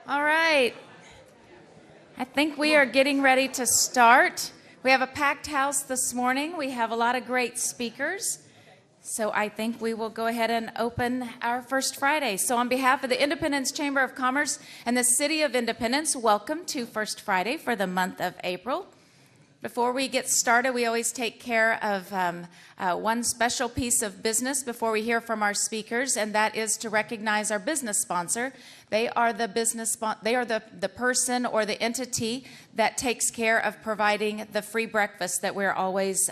All right. I think we are getting ready to start. We have a packed house this morning. We have a lot of great speakers. So I think we will go ahead and open our first Friday. So on behalf of the Independence Chamber of Commerce and the City of Independence, welcome to First Friday for the month of April. Before we get started, we always take care of one special piece of business before we hear from our speakers, and that is to recognize our business sponsor. They are the the person or the entity that takes care of providing the free breakfast that we're always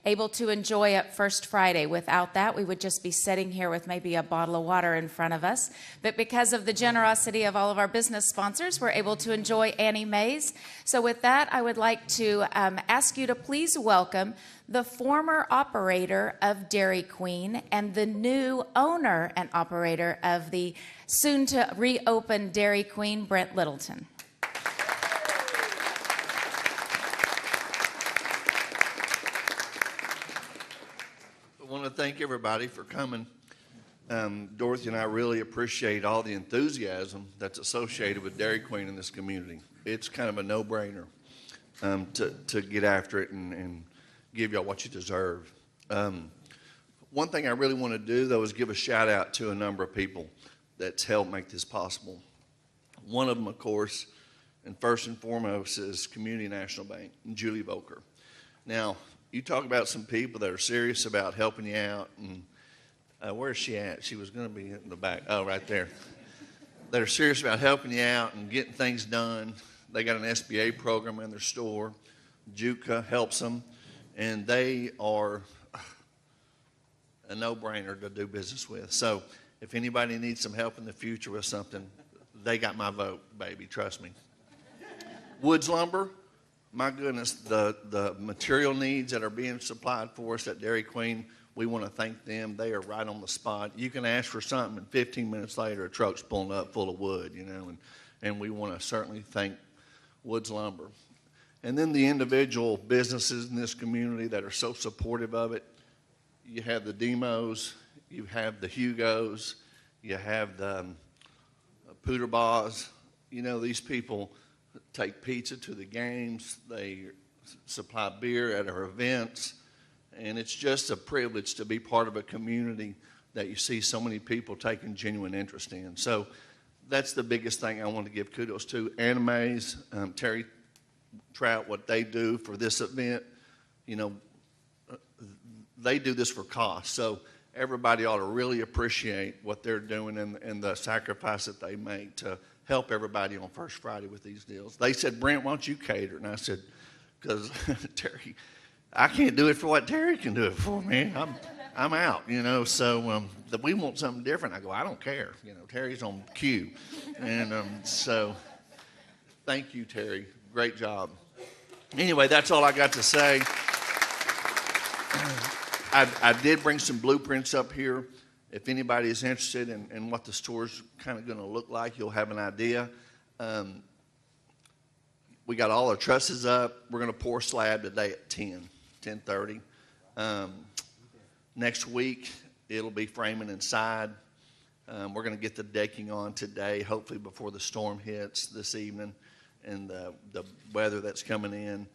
able to enjoy at First Friday. Without that, we would just be sitting here with maybe a bottle of water in front of us. But because of the generosity of all of our business sponsors, we're able to enjoy Annie Mae's. So with that, I would like to ask you to please welcome the former operator of Dairy Queen and the new owner and operator of the soon-to-reopen Dairy Queen, Brent Littleton. I want to thank everybody for coming. Dorothy and I really appreciate all the enthusiasm that's associated with Dairy Queen in this community. It's kind of a no-brainer to get after it and give y'all what you deserve. One thing I really want to do, though, is give a shout-out to a number of people that's helped make this possible. One of them, of course, and first and foremost, is Community National Bank and Julie Volker. Now, you talk about some people that are serious about helping you out, and where's she at? She was going to be in the back. Oh, right there. That are serious about helping you out and getting things done. They got an SBA program in their store. JUCA helps them, and they are a no-brainer to do business with. So if anybody needs some help in the future with something, they got my vote, baby. Trust me. Woods Lumber. My goodness, the material needs that are being supplied for us at Dairy Queen, we want to thank them. They are right on the spot. You can ask for something, and 15 minutes later, a truck's pulling up full of wood, and we want to certainly thank Woods Lumber. And then the individual businesses in this community that are so supportive of it. You have the Demos, you have the Hugos, you have the Pooterbaws. These people take pizza to the games, they supply beer at our events, and it's just a privilege to be part of a community that you see so many people taking genuine interest in. So that's the biggest thing I want to give kudos to. Annie Mae's, Terry Trout, what they do for this event, they do this for cost. So everybody ought to really appreciate what they're doing and the sacrifice that they make to help everybody on First Friday with these deals. They said, Brent, why don't you cater? And I said, because Terry, I can't do it for what Terry can do it for, man. I'm out, so we want something different. I go, I don't care. Terry's on cue. And so thank you, Terry. Great job. Anyway, that's all I got to say. I did bring some blueprints up here. If anybody is interested in what the store's kind of going to look like, you'll have an idea. We got all our trusses up. We're going to pour slab today at 10:30. Next week, it'll be framing inside. We're going to get the decking on today, hopefully before the storm hits this evening and the weather that's coming in.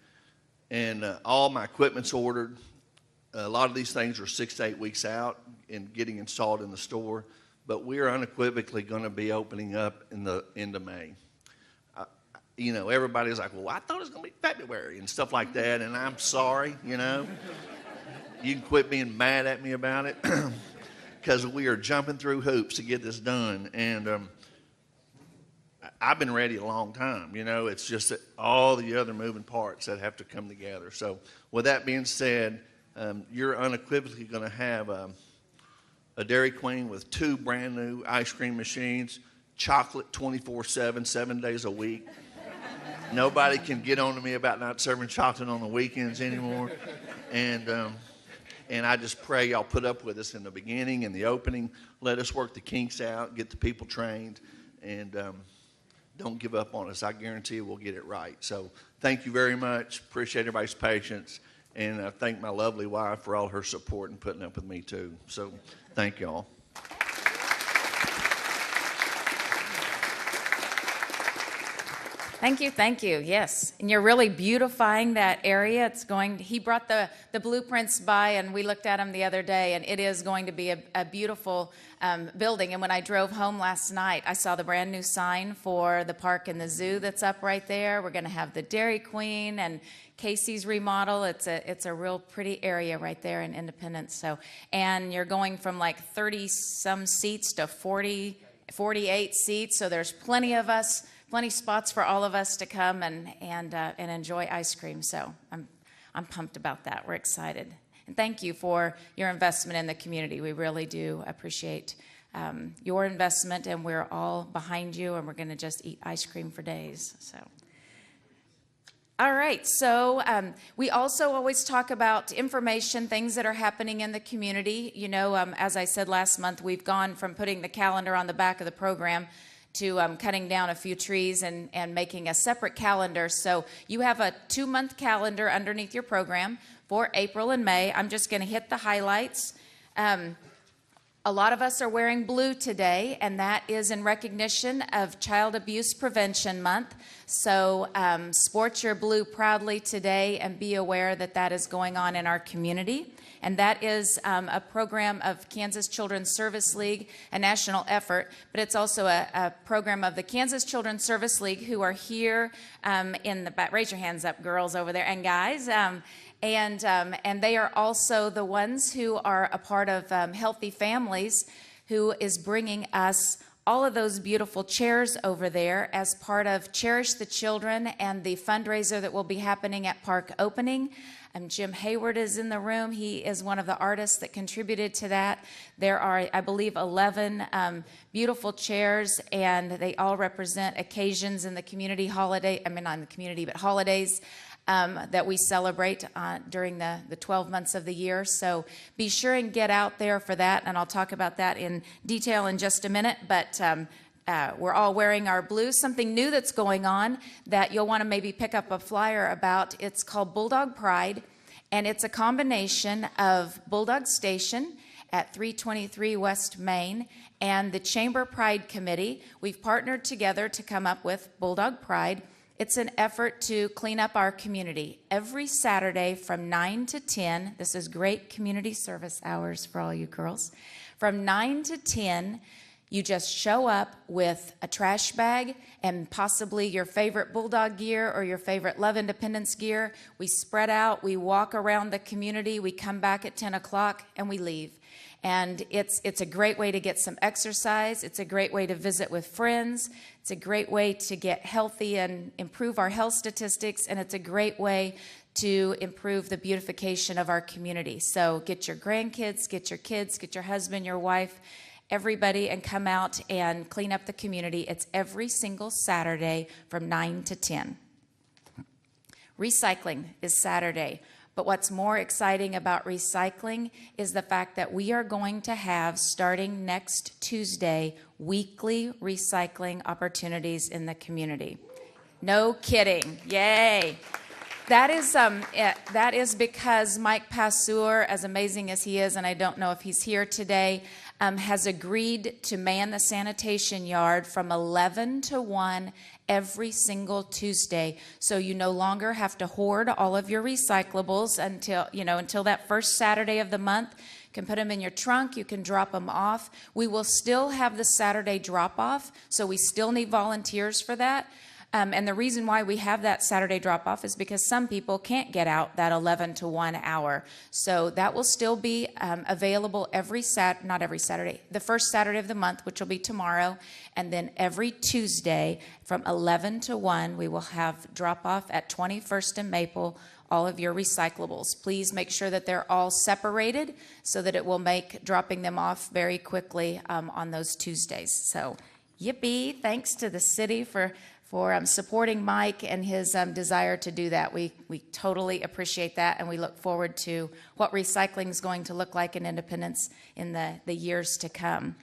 And all my equipment's ordered. A lot of these things are 6 to 8 weeks out and getting installed in the store, but we are unequivocally going to be opening up in the end of May. Everybody's like, well, I thought it was going to be February and stuff like that, and I'm sorry, You can quit being mad at me about it because we are jumping through hoops to get this done, and I've been ready a long time. It's just that all the other moving parts that have to come together. So with that being said, you're unequivocally going to have a Dairy Queen with 2 brand new ice cream machines, chocolate 24/7, 7 days a week. Nobody can get on to me about not serving chocolate on the weekends anymore. And I just pray y'all put up with us in the beginning and the opening. Let us work the kinks out, get the people trained, and don't give up on us. I guarantee we'll get it right. So thank you very much. Appreciate everybody's patience. And I thank my lovely wife for all her support and putting up with me, too. So thank y'all. Thank you, thank you. Yes, and you're really beautifying that area. He brought the blueprints by, and we looked at them the other day, and it is going to be a beautiful building. And when I drove home last night, I saw the brand new sign for the park and the zoo that's up right there. We're going to have the Dairy Queen and Casey's remodel. It's a real pretty area right there in Independence. So, and you're going from like 30 some seats to 48 seats. So there's plenty spots for all of us to come and enjoy ice cream. So I'm pumped about that. We're excited. And thank you for your investment in the community. We really do appreciate your investment, and we're all behind you, and we're going to just eat ice cream for days. So. All right, so we also always talk about information, things that are happening in the community. You know, as I said last month, we've gone from putting the calendar on the back of the program to cutting down a few trees and making a separate calendar. So you have a 2-month calendar underneath your program for April and May. I'm just going to hit the highlights. A lot of us are wearing blue today, and that is in recognition of Child Abuse Prevention Month. So sport your blue proudly today and be aware that that is going on in our community. And that is a program of Kansas Children's Service League, a national effort, but it's also a program of the Kansas Children's Service League, who are here in the back. Raise your hands up, girls over there, and guys. And they are also the ones who are a part of Healthy Families, who is bringing us all of those beautiful chairs over there as part of Cherish the Children and the fundraiser that will be happening at Park Opening. Jim Hayward is in the room. He is one of the artists that contributed to that. There are, I believe, 11 beautiful chairs, and they all represent occasions in the community holiday, I mean, not in the community, but holidays that we celebrate during the 12 months of the year. So be sure and get out there for that, and I'll talk about that in detail in just a minute. But we're all wearing our blue. Something new that's going on that you'll want to maybe pick up a flyer about, it's called Bulldog Pride, and it's a combination of Bulldog Station at 323 West Main and the Chamber Pride Committee. We've partnered together to come up with Bulldog Pride. It's an effort to clean up our community. Every Saturday from 9 to 10, this is great community service hours for all you girls. From 9 to 10, you just show up with a trash bag and possibly your favorite Bulldog gear or your favorite Love Independence gear. We spread out, we walk around the community, we come back at 10 o'clock, and we leave. And it's a great way to get some exercise. It's a great way to visit with friends. It's a great way to get healthy and improve our health statistics. And it's a great way to improve the beautification of our community. So get your grandkids, get your kids, get your husband, your wife, everybody, and come out and clean up the community. It's every single Saturday from 9 to 10. Recycling is Saturday. But what's more exciting about recycling is the fact that we are going to have, starting next Tuesday, weekly recycling opportunities in the community. No kidding. Yay. That is because Mike Passeur, as amazing as he is, and I don't know if he's here today, has agreed to man the sanitation yard from 11 to 1 every single Tuesday. So you no longer have to hoard all of your recyclables until that first Saturday of the month. You can put them in your trunk, you can drop them off. We will still have the Saturday drop-off, so we still need volunteers for that. And the reason why we have that Saturday drop-off is because some people can't get out that 11 to 1 hour. So that will still be available not every Saturday, the first Saturday of the month, which will be tomorrow, and then every Tuesday from 11 to 1, we will have drop-off at 21st and Maple, all of your recyclables. Please make sure that they're all separated so that it will make dropping them off very quickly on those Tuesdays. So yippee, thanks to the city for supporting Mike and his desire to do that. We totally appreciate that, and we look forward to what recycling is going to look like in Independence in the years to come.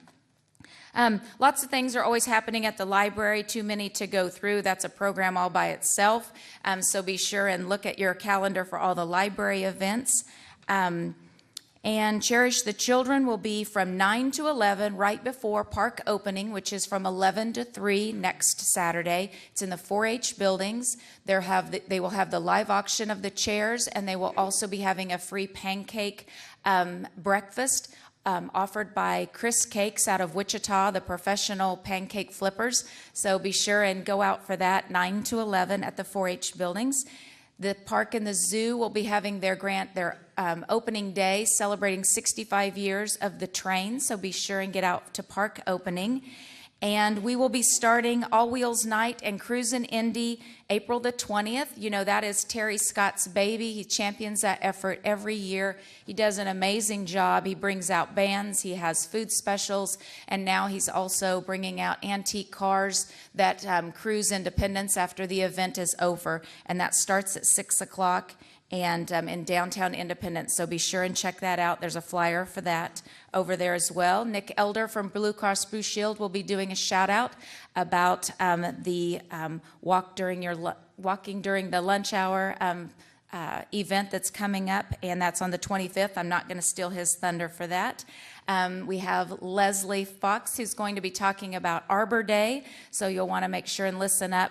Lots of things are always happening at the library, too many to go through. That's a program all by itself, so be sure and look at your calendar for all the library events. And Cherish the Children will be from 9 to 11 right before park opening, which is from 11 to 3 next Saturday. It's in the 4-H buildings. They will have the live auction of the chairs, and they will also be having a free pancake breakfast offered by Chris Cakes out of Wichita, the professional pancake flippers. So be sure and go out for that, 9 to 11 at the 4-H buildings. The park and the zoo will be having their opening day, celebrating 65 years of the train, so be sure and get out to park opening. And we will be starting All Wheels Night and Cruisin' Indy April the 20th. You know, that is Terry Scott's baby. He champions that effort every year. He does an amazing job. He brings out bands, he has food specials, and now he's also bringing out antique cars that cruise Independence after the event is over. And that starts at 6 o'clock and in downtown Independence. So be sure and check that out. There's a flyer for that over there as well. Nick Elder from Blue Cross Blue Shield will be doing a shout out about the walking during the lunch hour event that's coming up, and that's on the 25th. I'm not going to steal his thunder for that. We have Leslie Fox, who's going to be talking about Arbor Day, so you'll want to make sure and listen up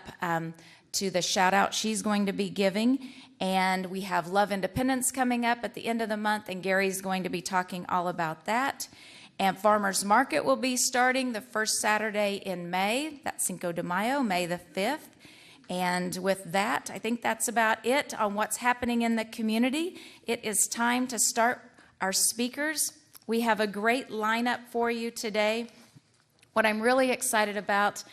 to the shout out she's going to be giving. And we have Love Independence coming up at the end of the month, and Gary's going to be talking all about that. And Farmers Market will be starting the first Saturday in May. That's Cinco de Mayo, May the 5th. And with that, I think that's about it on what's happening in the community. It is time to start our speakers. We have a great lineup for you today. What I'm really excited about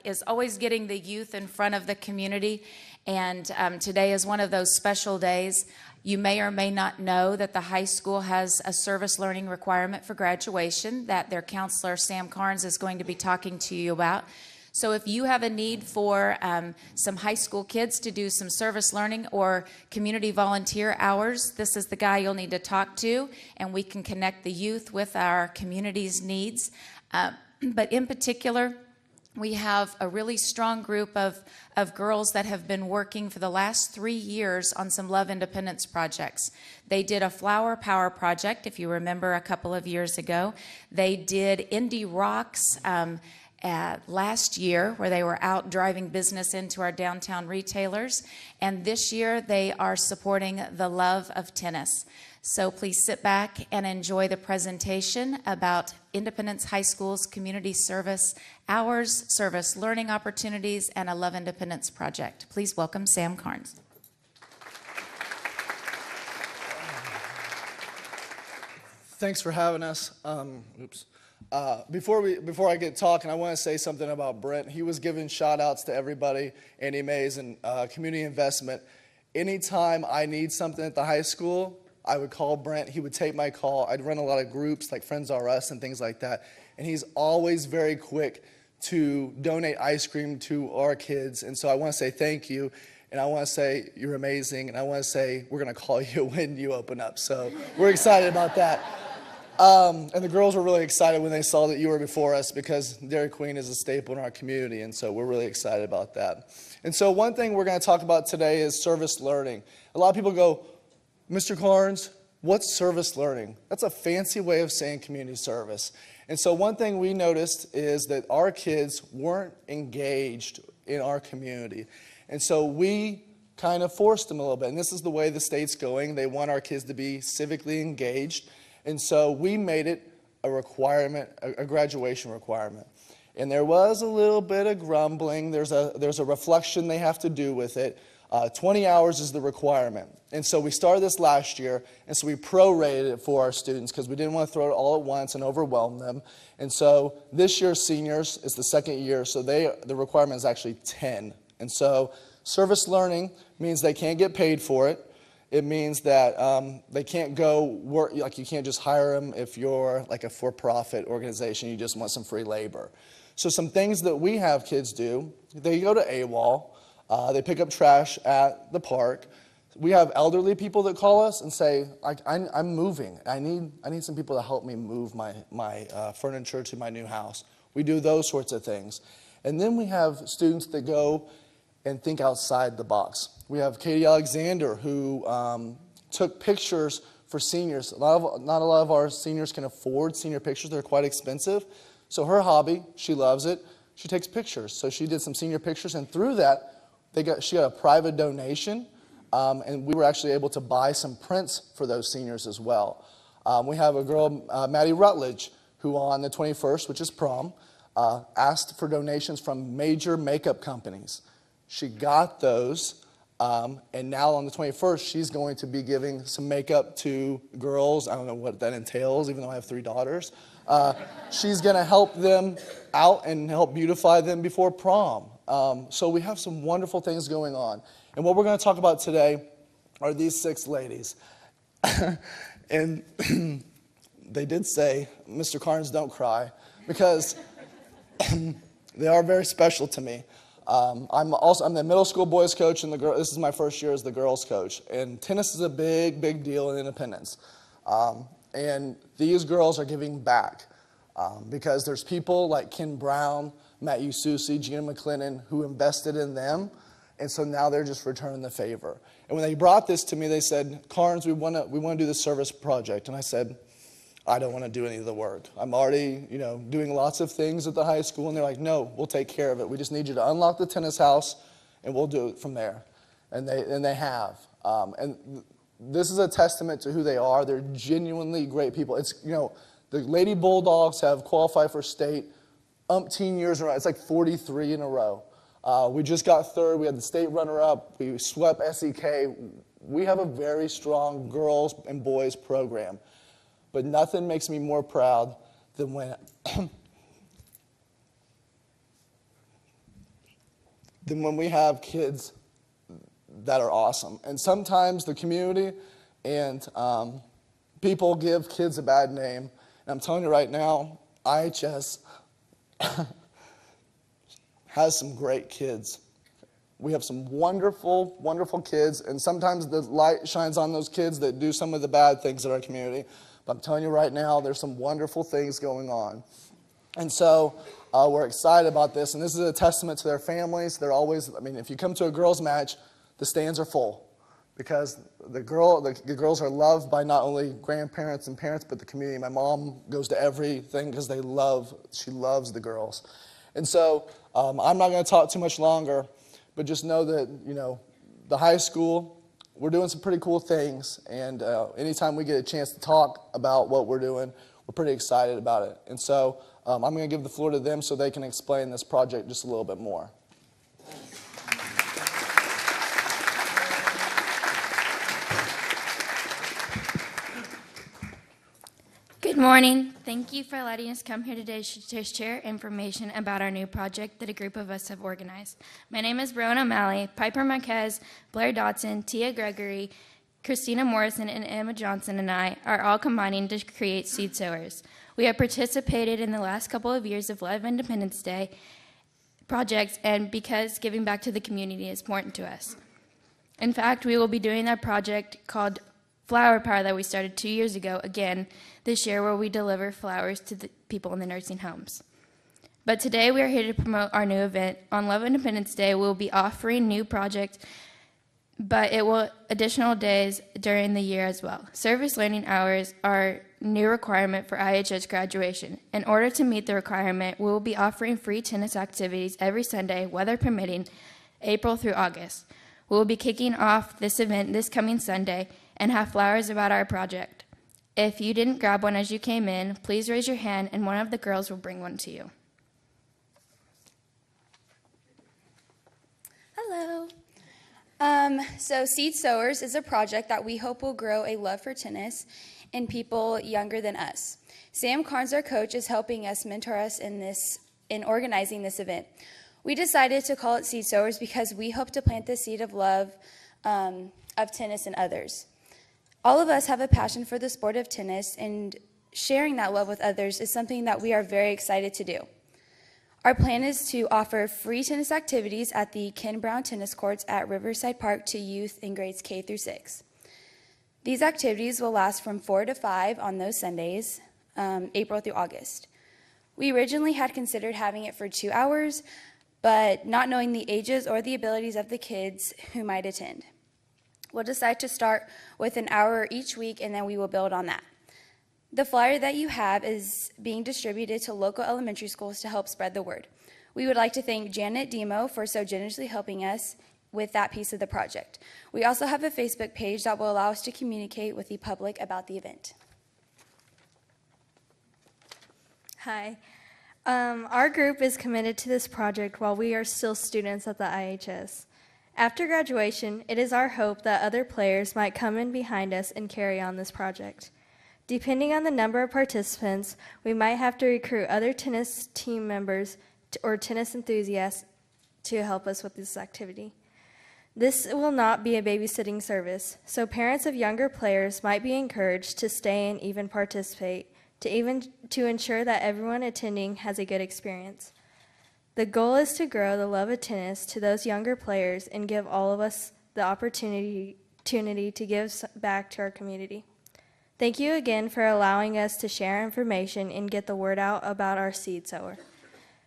is always getting the youth in front of the community. And today is one of those special days. You may or may not know that the high school has a service learning requirement for graduation that their counselor, Sam Carnes, is going to be talking to you about. So if you have a need for some high school kids to do some service learning or community volunteer hours, this is the guy you'll need to talk to, and we can connect the youth with our community's needs. But in particular, we have a really strong group of girls that have been working for the last 3 years on some Love Independence projects. They did a Flower Power project, if you remember, a couple of years ago. They did Indie Rocks last year, where they were out driving business into our downtown retailers. And this year, they are supporting the love of tennis. So please sit back and enjoy the presentation about Independence High School's community service hours, service learning opportunities, and a Love Independence project. Please welcome Sam Carnes. Thanks for having us. Before I get talking, I want to say something about Brent. He was giving shout outs to everybody, Andy Mays and community investment. Anytime I need something at the high school, I would call Brent. He would take my call. I'd run a lot of groups like Friends R Us and things like that. And he's always very quick to donate ice cream to our kids. And so I want to say thank you. And I want to say you're amazing. And I want to say we're going to call you when you open up. So we're excited about that. And the girls were really excited when they saw that you were before us, because Dairy Queen is a staple in our community. And so we're really excited about that. And so one thing we're going to talk about today is service learning. A lot of people go, Mr. Carnes, what's service learning? That's a fancy way of saying community service. And so one thing we noticed is that our kids weren't engaged in our community. And so we kind of forced them a little bit. And this is the way the state's going. They want our kids to be civically engaged. And so we made it a requirement, a graduation requirement. And there was a little bit of grumbling. There's a reflection they have to do with it. 20 hours is the requirement. And so we started this last year, and so we prorated it for our students because we didn't want to throw it all at once and overwhelm them. And so this year's seniors is the second year, so the requirement is actually 10. And so service learning means they can't get paid for it. It means that they can't go work, like you can't just hire them if you're like a for-profit organization, you just want some free labor. So some things that we have kids do, they go to AWOL, they pick up trash at the park. We have elderly people that call us and say, I'm moving. I need some people to help me move my furniture to my new house. We do those sorts of things. And then we have students that go and think outside the box. We have Katie Alexander, who took pictures for seniors. Not a lot of our seniors can afford senior pictures. They're quite expensive. So her hobby, she loves it. She takes pictures. So she did some senior pictures, and through that, she got a private donation, and we were actually able to buy some prints for those seniors as well. We have a girl, Maddie Rutledge, who on the 21st, which is prom, asked for donations from major makeup companies. She got those, and now on the 21st, she's going to be giving some makeup to girls. I don't know what that entails, even though I have 3 daughters. She's going to help them out and help beautify them before prom. So we have some wonderful things going on. And what we're going to talk about today are these 6 ladies. And they did say, Mr. Carnes, don't cry, because they are very special to me. I'm the middle school boys coach, and this is my first year as the girls coach. And tennis is a big, big deal in Independence. And these girls are giving back because there's people like Ken Brown, Matt Ususi, Gina McLennan, who invested in them. And so now they're just returning the favor. And when they brought this to me, they said, Carnes, we want to do this service project. And I said, I don't want to do any of the work. I'm already, doing lots of things at the high school. And they're like, no, we'll take care of it. We just need you to unlock the tennis house, and we'll do it from there. And they have. And this is a testament to who they are. They're genuinely great people. It's, the Lady Bulldogs have qualified for state umpteen years in a row. It's like 43 in a row. We just got 3rd. We had the state runner-up. We swept SEK. We have a very strong girls and boys program. But nothing makes me more proud than when we have kids that are awesome. And sometimes the community and people give kids a bad name. And I'm telling you right now, IHS has some great kids. We have some wonderful, wonderful kids, and sometimes the light shines on those kids that do some of the bad things in our community. But I'm telling you right now, there's some wonderful things going on. And so we're excited about this, and this is a testament to their families. They're always, if you come to a girls' match, the stands are full because the girls are loved by not only grandparents and parents, but the community. My mom goes to everything because she loves the girls. And so I'm not going to talk too much longer, but just know that, the high school, we're doing some pretty cool things. And anytime we get a chance to talk about what we're doing, we're pretty excited about it. And so I'm going to give the floor to them so they can explain this project just a little bit more. Good morning. Thank you for letting us come here today to share information about our new project that a group of us have organized. My name is Rowan O'Malley. Piper Marquez, Blair Dotson, Tia Gregory, Christina Morrison, and Emma Johnson and I are all combining to create Seed Sowers. We have participated in the last couple of years of Love Independence Day projects, and because giving back to the community is important to us. In fact, we will be doing that project called Flower Power that we started 2 years ago again this year, where we deliver flowers to the people in the nursing homes. But today we are here to promote our new event. On Love Independence Day, we'll be offering new projects, but it will additional days during the year as well. Service learning hours are new requirement for IHS graduation. In order to meet the requirement, we will be offering free tennis activities every Sunday, weather permitting, April through August. We will be kicking off this event this coming Sunday and have flowers about our project. If you didn't grab one as you came in, please raise your hand and one of the girls will bring one to you. Hello. So Seed Sowers is a project that we hope will grow a love for tennis in people younger than us. Sam Carnes, our coach, is helping us mentor us in organizing this event. We decided to call it Seed Sowers because we hope to plant the seed of love of tennis in others. All of us have a passion for the sport of tennis, and sharing that love with others is something that we are very excited to do. Our plan is to offer free tennis activities at the Ken Brown tennis courts at Riverside Park to youth in grades K through 6. These activities will last from 4 to 5 on those Sundays, April through August. We originally had considered having it for 2 hours, but not knowing the ages or the abilities of the kids who might attend. We'll decide to start with an hour each week, and then we will build on that. The flyer that you have is being distributed to local elementary schools to help spread the word. We would like to thank Janet Demo for so generously helping us with that piece of the project. We also have a Facebook page that will allow us to communicate with the public about the event. Hi. Our group is committed to this project while we are still students at the IHS. After graduation, it is our hope that other players might come in behind us and carry on this project. Depending on the number of participants, we might have to recruit other tennis team members or tennis enthusiasts to help us with this activity. This will not be a babysitting service, so parents of younger players might be encouraged to stay and even participate to ensure that everyone attending has a good experience. The goal is to grow the love of tennis to those younger players and give all of us the opportunity to give back to our community. Thank you again for allowing us to share information and get the word out about our seed sower.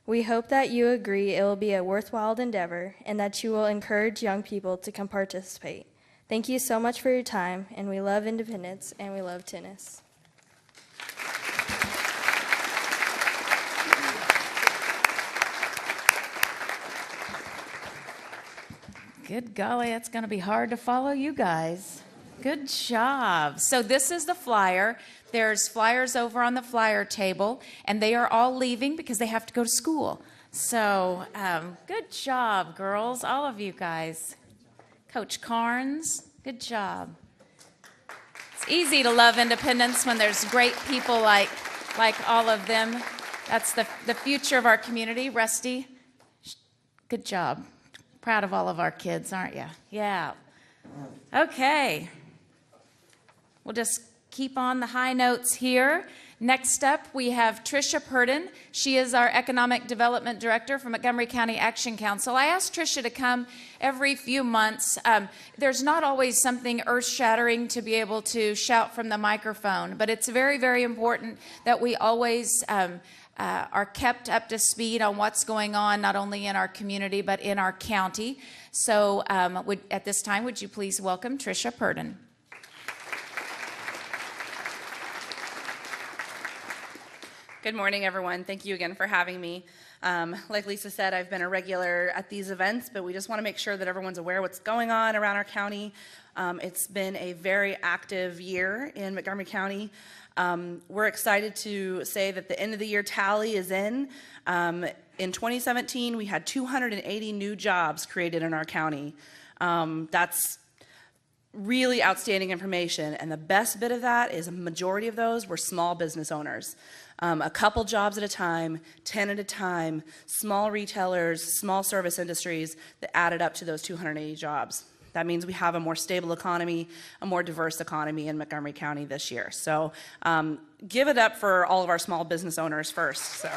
We hope that you agree it will be a worthwhile endeavor and that you will encourage young people to come participate. Thank you so much for your time, and we love Independence and we love tennis. Good golly, it's going to be hard to follow you guys. Good job. So this is the flyer. There's flyers over on the flyer table, and they are all leaving because they have to go to school. So good job, girls, all of you guys. Coach Carnes, good job. It's easy to love Independence when there's great people like all of them. That's the future of our community. Rusty, good job. Proud of all of our kids, aren't you? Yeah. Okay. We'll just keep on the high notes here. Next up, we have Tricia Purdon. She is our Economic Development Director for Montgomery County Action Council. I asked Tricia to come every few months. There's not always something earth-shattering to be able to shout from the microphone, but it's very, very important that we always are kept up to speed on what's going on, not only in our community, but in our county. So at this time, would you please welcome Tricia Purdon. Good morning, everyone. Thank you again for having me. Like Lisa said, I've been a regular at these events, but we just want to make sure that everyone's aware of what's going on around our county. It's been a very active year in Montgomery County. We're excited to say that the end of the year tally is in. In 2017, we had 280 new jobs created in our county. That's really outstanding information, and the best bit of that is a majority of those were small business owners. A couple jobs at a time, 10 at a time, small retailers, small service industries that added up to those 280 jobs. That means we have a more stable economy, a more diverse economy in Montgomery County this year. So give it up for all of our small business owners first. So.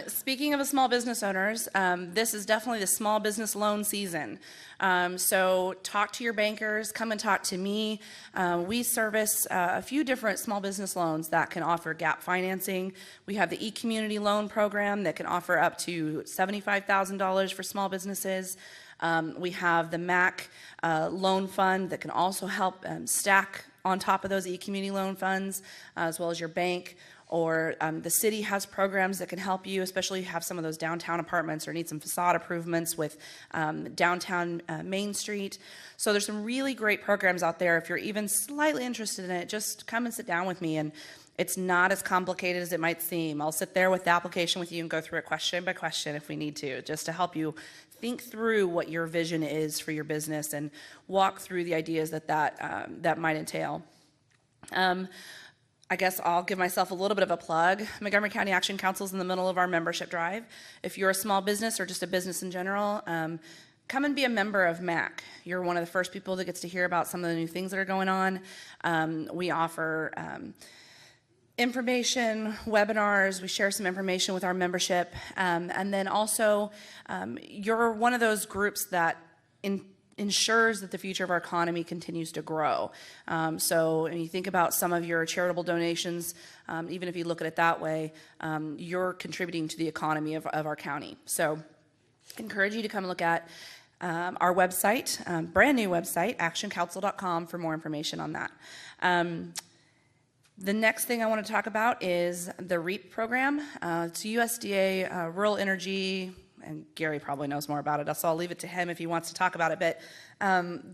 Speaking of the small business owners, this is definitely the small business loan season. So talk to your bankers, come and talk to me. We service a few different small business loans that can offer gap financing. We have the e-community loan program that can offer up to $75,000 for small businesses. We have the MAC loan fund that can also help stack on top of those e-community loan funds, as well as your bank. Or the city has programs that can help you, especially if you have some of those downtown apartments or need some facade improvements with downtown Main Street. So there's some really great programs out there. If you're even slightly interested in it, just come and sit down with me. And it's not as complicated as it might seem. I'll sit there with the application with you and go through it question by question if we need to, just to help you think through what your vision is for your business and walk through the ideas that might entail. I guess I'll give myself a little bit of a plug. Montgomery County Action Council is in the middle of our membership drive. If you're a small business or just a business in general, come and be a member of MAC. You're one of the first people that gets to hear about some of the new things that are going on. We offer information, webinars, we share some information with our membership, and then also you're one of those groups that ensures that the future of our economy continues to grow. So when you think about some of your charitable donations, even if you look at it that way, you're contributing to the economy of our county. So encourage you to come look at our website, brand new website, actioncouncil.com, for more information on that. The next thing I want to talk about is the REAP program. It's USDA Rural Energy, and Gary probably knows more about it, so I'll leave it to him if he wants to talk about it, but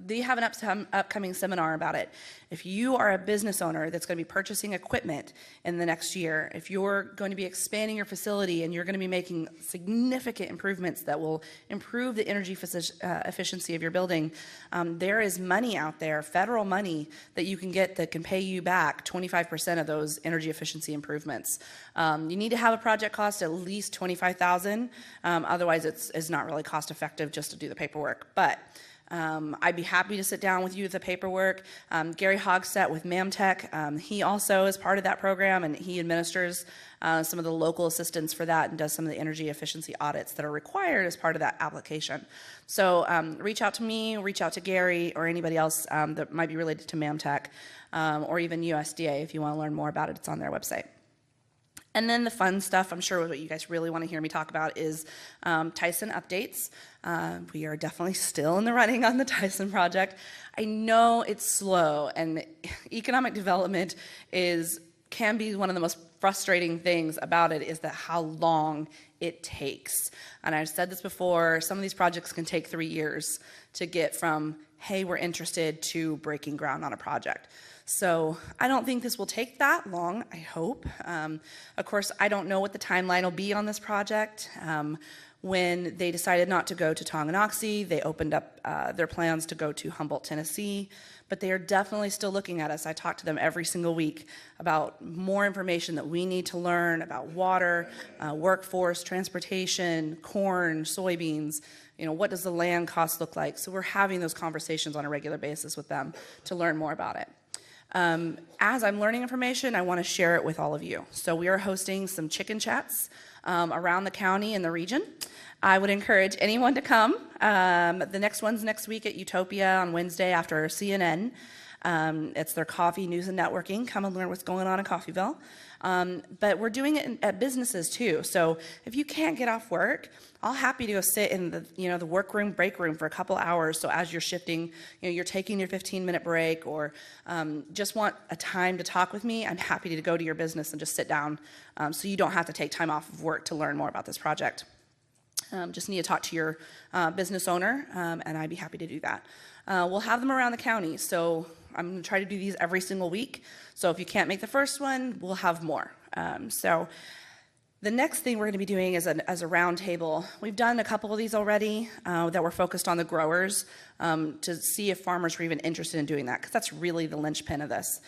they have an upcoming seminar about it. If you are a business owner that's going to be purchasing equipment in the next year, if you're going to be expanding your facility and you're going to be making significant improvements that will improve the energy efficiency of your building, there is money out there, federal money, that you can get that can pay you back 25% of those energy efficiency improvements. You need to have a project cost at least $25,000. Otherwise, it's not really cost effective just to do the paperwork. But I'd be happy to sit down with you with the paperwork. Gary Hogstedt with MAMTech, he also is part of that program, and he administers some of the local assistance for that and does some of the energy efficiency audits that are required as part of that application. So reach out to me, reach out to Gary, or anybody else that might be related to MAMTech, or even USDA if you want to learn more about it. It's on their website. And then the fun stuff, I'm sure what you guys really want to hear me talk about, is Tyson updates. We are definitely still in the running on the Tyson project. I know it's slow, and economic development can be one of the most frustrating things about it, is that how long it takes. And I've said this before, some of these projects can take 3 years to get from, hey, we're interested, to breaking ground on a project. So I don't think this will take that long, I hope. Of course, I don't know what the timeline will be on this project. When they decided not to go to Tonganoxie, they opened up their plans to go to Humboldt, Tennessee, but they are definitely still looking at us. I talk to them every single week about more information that we need to learn about water, workforce, transportation, corn, soybeans. What does the land cost look like? So we're having those conversations on a regular basis with them to learn more about it. As I'm learning information, I want to share it with all of you. So we are hosting some chicken chats around the county and the region. I would encourage anyone to come. The next one's next week at Utopia on Wednesday after CNN. It's their coffee, news, and networking. Come and learn what's going on in Coffeyville. But we're doing it at businesses too. So if you can't get off work, I'll happy to go sit in the workroom, break room for a couple hours. So as you're shifting, you're taking your 15-minute break, or just want a time to talk with me, I'm happy to go to your business and just sit down, so you don't have to take time off of work to learn more about this project. Just need to talk to your business owner, and I'd be happy to do that. We'll have them around the county, so I'm going to try to do these every single week. So if you can't make the first one, we'll have more. So the next thing we're going to be doing is as a round table. We've done a couple of these already that were focused on the growers to see if farmers were even interested in doing that, because that's really the linchpin of this.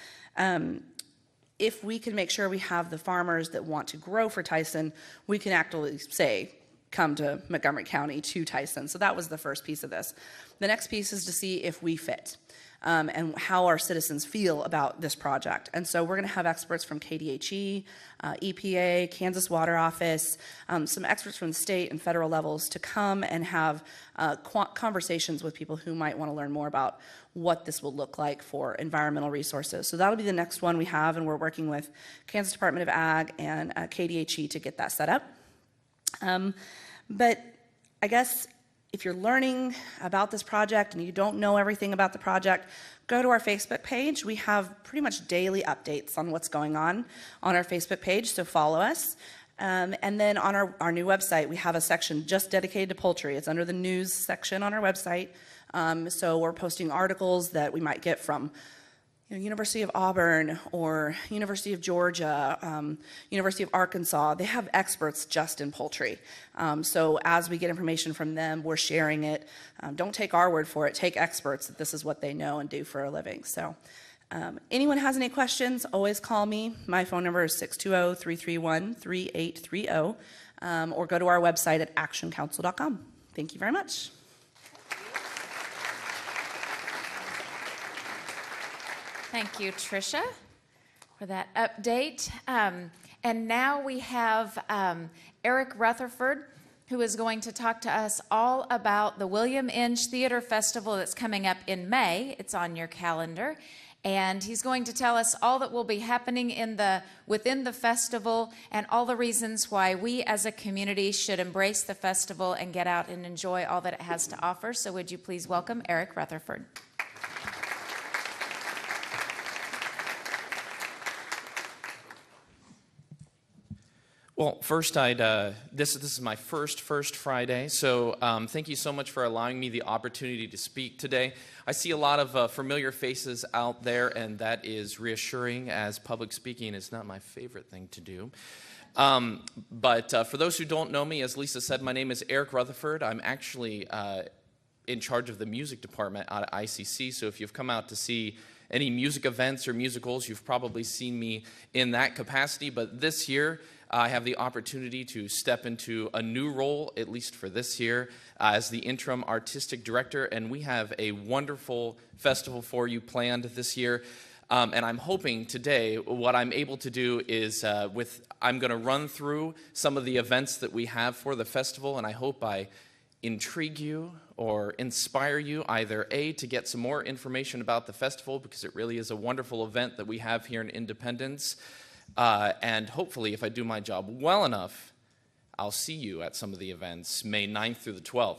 If we can make sure we have the farmers that want to grow for Tyson, we can actually say, come to Montgomery County to Tyson. So that was the first piece of this. The next piece is to see if we fit. And how our citizens feel about this project. And so we're going to have experts from KDHE, EPA, Kansas Water Office, some experts from the state and federal levels to come and have conversations with people who might want to learn more about what this will look like for environmental resources. So that'll be the next one we have, and we're working with Kansas Department of Ag and KDHE to get that set up. But I guess if you're learning about this project and you don't know everything about the project, go to our Facebook page. We have pretty much daily updates on what's going on our Facebook page, so follow us. And then on our new website, we have a section just dedicated to poultry. It's under the news section on our website. So we're posting articles that we might get from University of Auburn or University of Georgia, University of Arkansas. They have experts just in poultry. So as we get information from them, we're sharing it. Don't take our word for it. Take experts that this is what they know and do for a living. So anyone has any questions, always call me. My phone number is 620-331-3830, or go to our website at actioncouncil.com. Thank you very much. Thank you, Tricia, for that update. And now we have Eric Rutherford, who is going to talk to us all about the William Inge Theater Festival that's coming up in May. It's on your calendar. And he's going to tell us all that will be happening within the festival and all the reasons why we as a community should embrace the festival and get out and enjoy all that it has to offer. So would you please welcome Eric Rutherford. Well, first, this is my first Friday, so thank you so much for allowing me the opportunity to speak today. I see a lot of familiar faces out there, and that is reassuring, as public speaking is not my favorite thing to do. But for those who don't know me, as Lisa said, my name is Eric Rutherford. I'm actually in charge of the music department out at ICC, so if you've come out to see any music events or musicals, you've probably seen me in that capacity. But this year, I have the opportunity to step into a new role, at least for this year, as the interim artistic director, and we have a wonderful festival for you planned this year. And I'm hoping today what I'm able to do is I'm going to run through some of the events that we have for the festival, and I hope I intrigue you or inspire you either A, to get some more information about the festival, because it really is a wonderful event that we have here in Independence, and hopefully if I do my job well enough, I'll see you at some of the events May 9th through the 12th.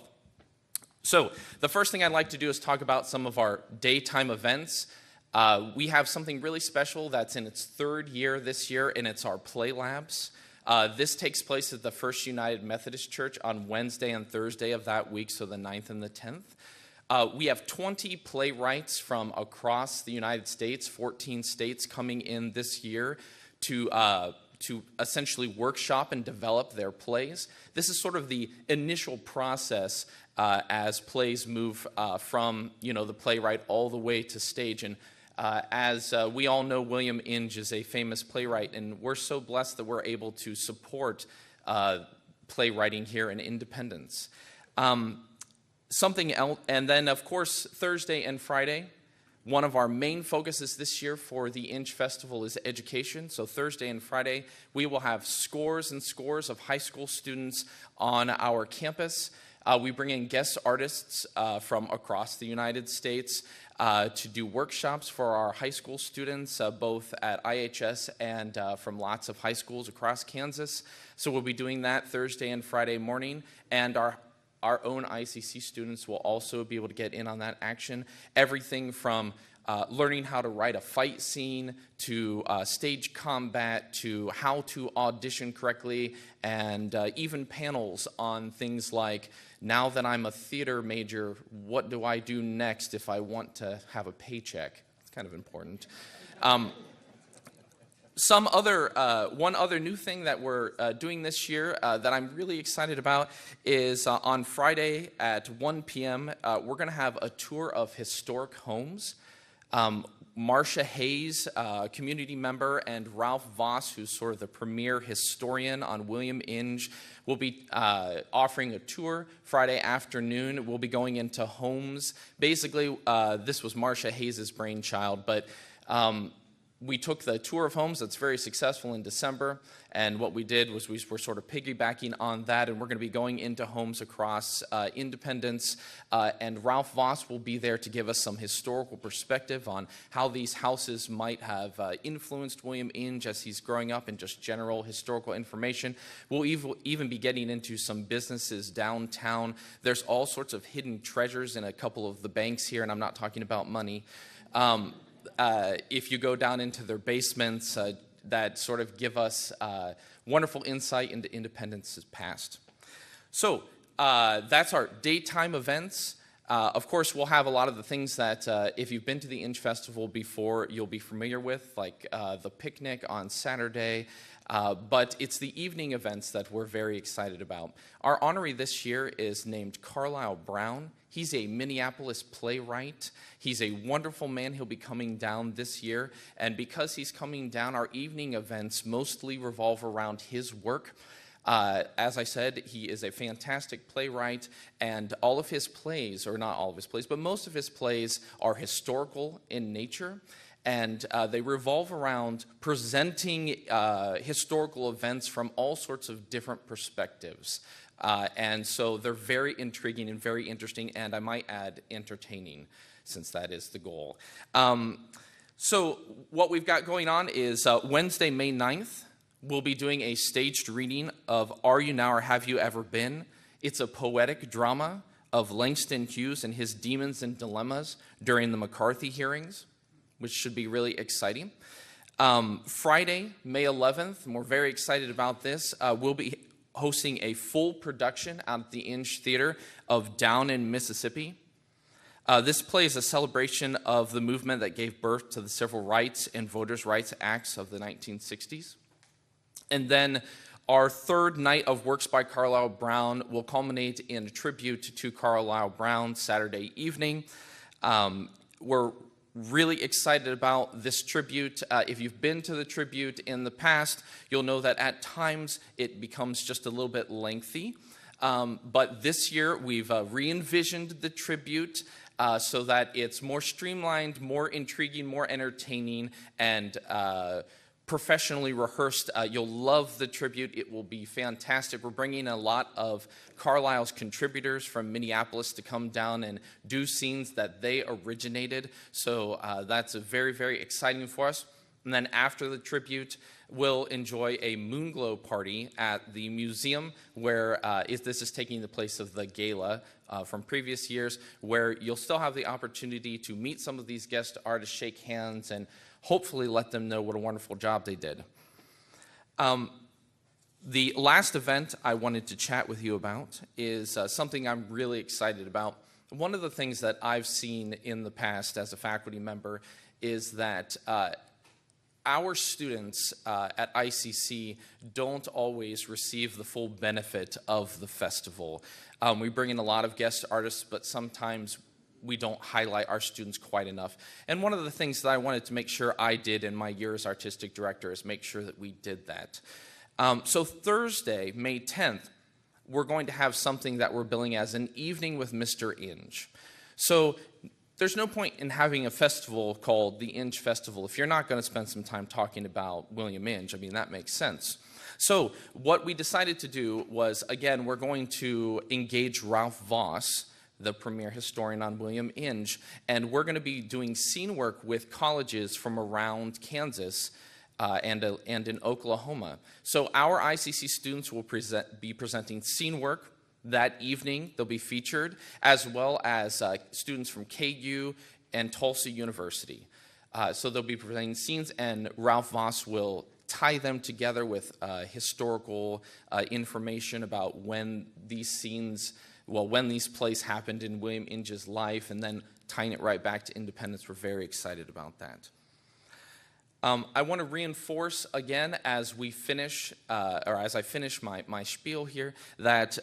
So the first thing I'd like to do is talk about some of our daytime events. We have something really special that's in its third year this year, and it's our Play Labs. This takes place at the First United Methodist Church on Wednesday and Thursday of that week, so the 9th and the 10th. We have 20 playwrights from across the United States, 14 states, coming in this year to essentially workshop and develop their plays. This is sort of the initial process as plays move from the playwright all the way to stage. And as we all know, William Inge is a famous playwright, and we're so blessed that we're able to support playwriting here in Independence. Something else, and then of course Thursday and Friday, one of our main focuses this year for the Inge Festival is education. So Thursday and Friday, we will have scores and scores of high school students on our campus. We bring in guest artists from across the United States to do workshops for our high school students, both at IHS and from lots of high schools across Kansas. So we'll be doing that Thursday and Friday morning, and our own ICC students will also be able to get in on that action. Everything from learning how to write a fight scene to stage combat to how to audition correctly, and even panels on things like, now that I'm a theater major, what do I do next if I want to have a paycheck? It's kind of important. One other new thing that we're doing this year that I'm really excited about is on Friday at 1 p.m., we're going to have a tour of historic homes. Marcia Hayes, community member, and Ralph Voss, who's sort of the premier historian on William Inge, will be offering a tour Friday afternoon. We'll be going into homes. Basically, this was Marcia Hayes' brainchild, but we took the tour of homes that's very successful in December, and what we did was we were sort of piggybacking on that, and we're going to be going into homes across Independence, and Ralph Voss will be there to give us some historical perspective on how these houses might have influenced William Inge as he's growing up, and just general historical information. We'll even be getting into some businesses downtown. There's all sorts of hidden treasures in a couple of the banks here, and I'm not talking about money. If you go down into their basements, that sort of give us wonderful insight into Independence's past. So that's our daytime events. Of course, we'll have a lot of the things that if you've been to the Inge Festival before, you'll be familiar with, like the picnic on Saturday. But it's the evening events that we're very excited about. Our honoree this year is named Carlisle Brown. He's a Minneapolis playwright. He's a wonderful man. He'll be coming down this year. And because he's coming down, our evening events mostly revolve around his work. As I said, he is a fantastic playwright, and all of his plays, or not all of his plays, but most of his plays are historical in nature. And they revolve around presenting historical events from all sorts of different perspectives. And so they're very intriguing and very interesting, and I might add entertaining, since that is the goal. So what we've got going on is Wednesday, May 9th, we'll be doing a staged reading of Are You Now or Have You Ever Been? It's a poetic drama of Langston Hughes and his demons and dilemmas during the McCarthy hearings, which should be really exciting. Friday, May 11th, and we're very excited about this, we'll be hosting a full production out at the Inge Theater of Down in Mississippi. This play is a celebration of the movement that gave birth to the Civil Rights and Voters' Rights Acts of the 1960s. And then our third night of works by Carlisle Brown will culminate in a tribute to Carlisle Brown Saturday evening. We're really excited about this tribute. If you've been to the tribute in the past, you'll know that at times it becomes just a little bit lengthy. But this year we've re-envisioned the tribute so that it's more streamlined, more intriguing, more entertaining, and professionally rehearsed. You'll love the tribute. It will be fantastic. We're bringing a lot of Carlisle's contributors from Minneapolis to come down and do scenes that they originated. So that's very, very exciting for us. And then after the tribute, we'll enjoy a Moonglow party at the museum where this is taking the place of the gala from previous years, where you'll still have the opportunity to meet some of these guest artists, shake hands, and hopefully let them know what a wonderful job they did. The last event I wanted to chat with you about is something I'm really excited about. One of the things that I've seen in the past as a faculty member is that our students at ICC don't always receive the full benefit of the festival. We bring in a lot of guest artists, but sometimes we don't highlight our students quite enough. And one of the things that I wanted to make sure I did in my year as artistic director is make sure that we did that. So Thursday, May 10th, we're going to have something that we're billing as an evening with Mr. Inge. So there's no point in having a festival called the Inge Festival if you're not going to spend some time talking about William Inge. I mean, that makes sense. So what we decided to do was, again, we're going to engage Ralph Voss, the premier historian on William Inge, and we're going to be doing scene work with colleges from around Kansas and in Oklahoma. So our ICC students will be presenting scene work that evening. They'll be featured, as well as students from KU and Tulsa University. So they'll be presenting scenes, and Ralph Voss will tie them together with historical information about when these scenes, when these plays happened in William Inge's life, and then tying it right back to independence. We're very excited about that. I want to reinforce again as we finish, or as I finish my spiel here, that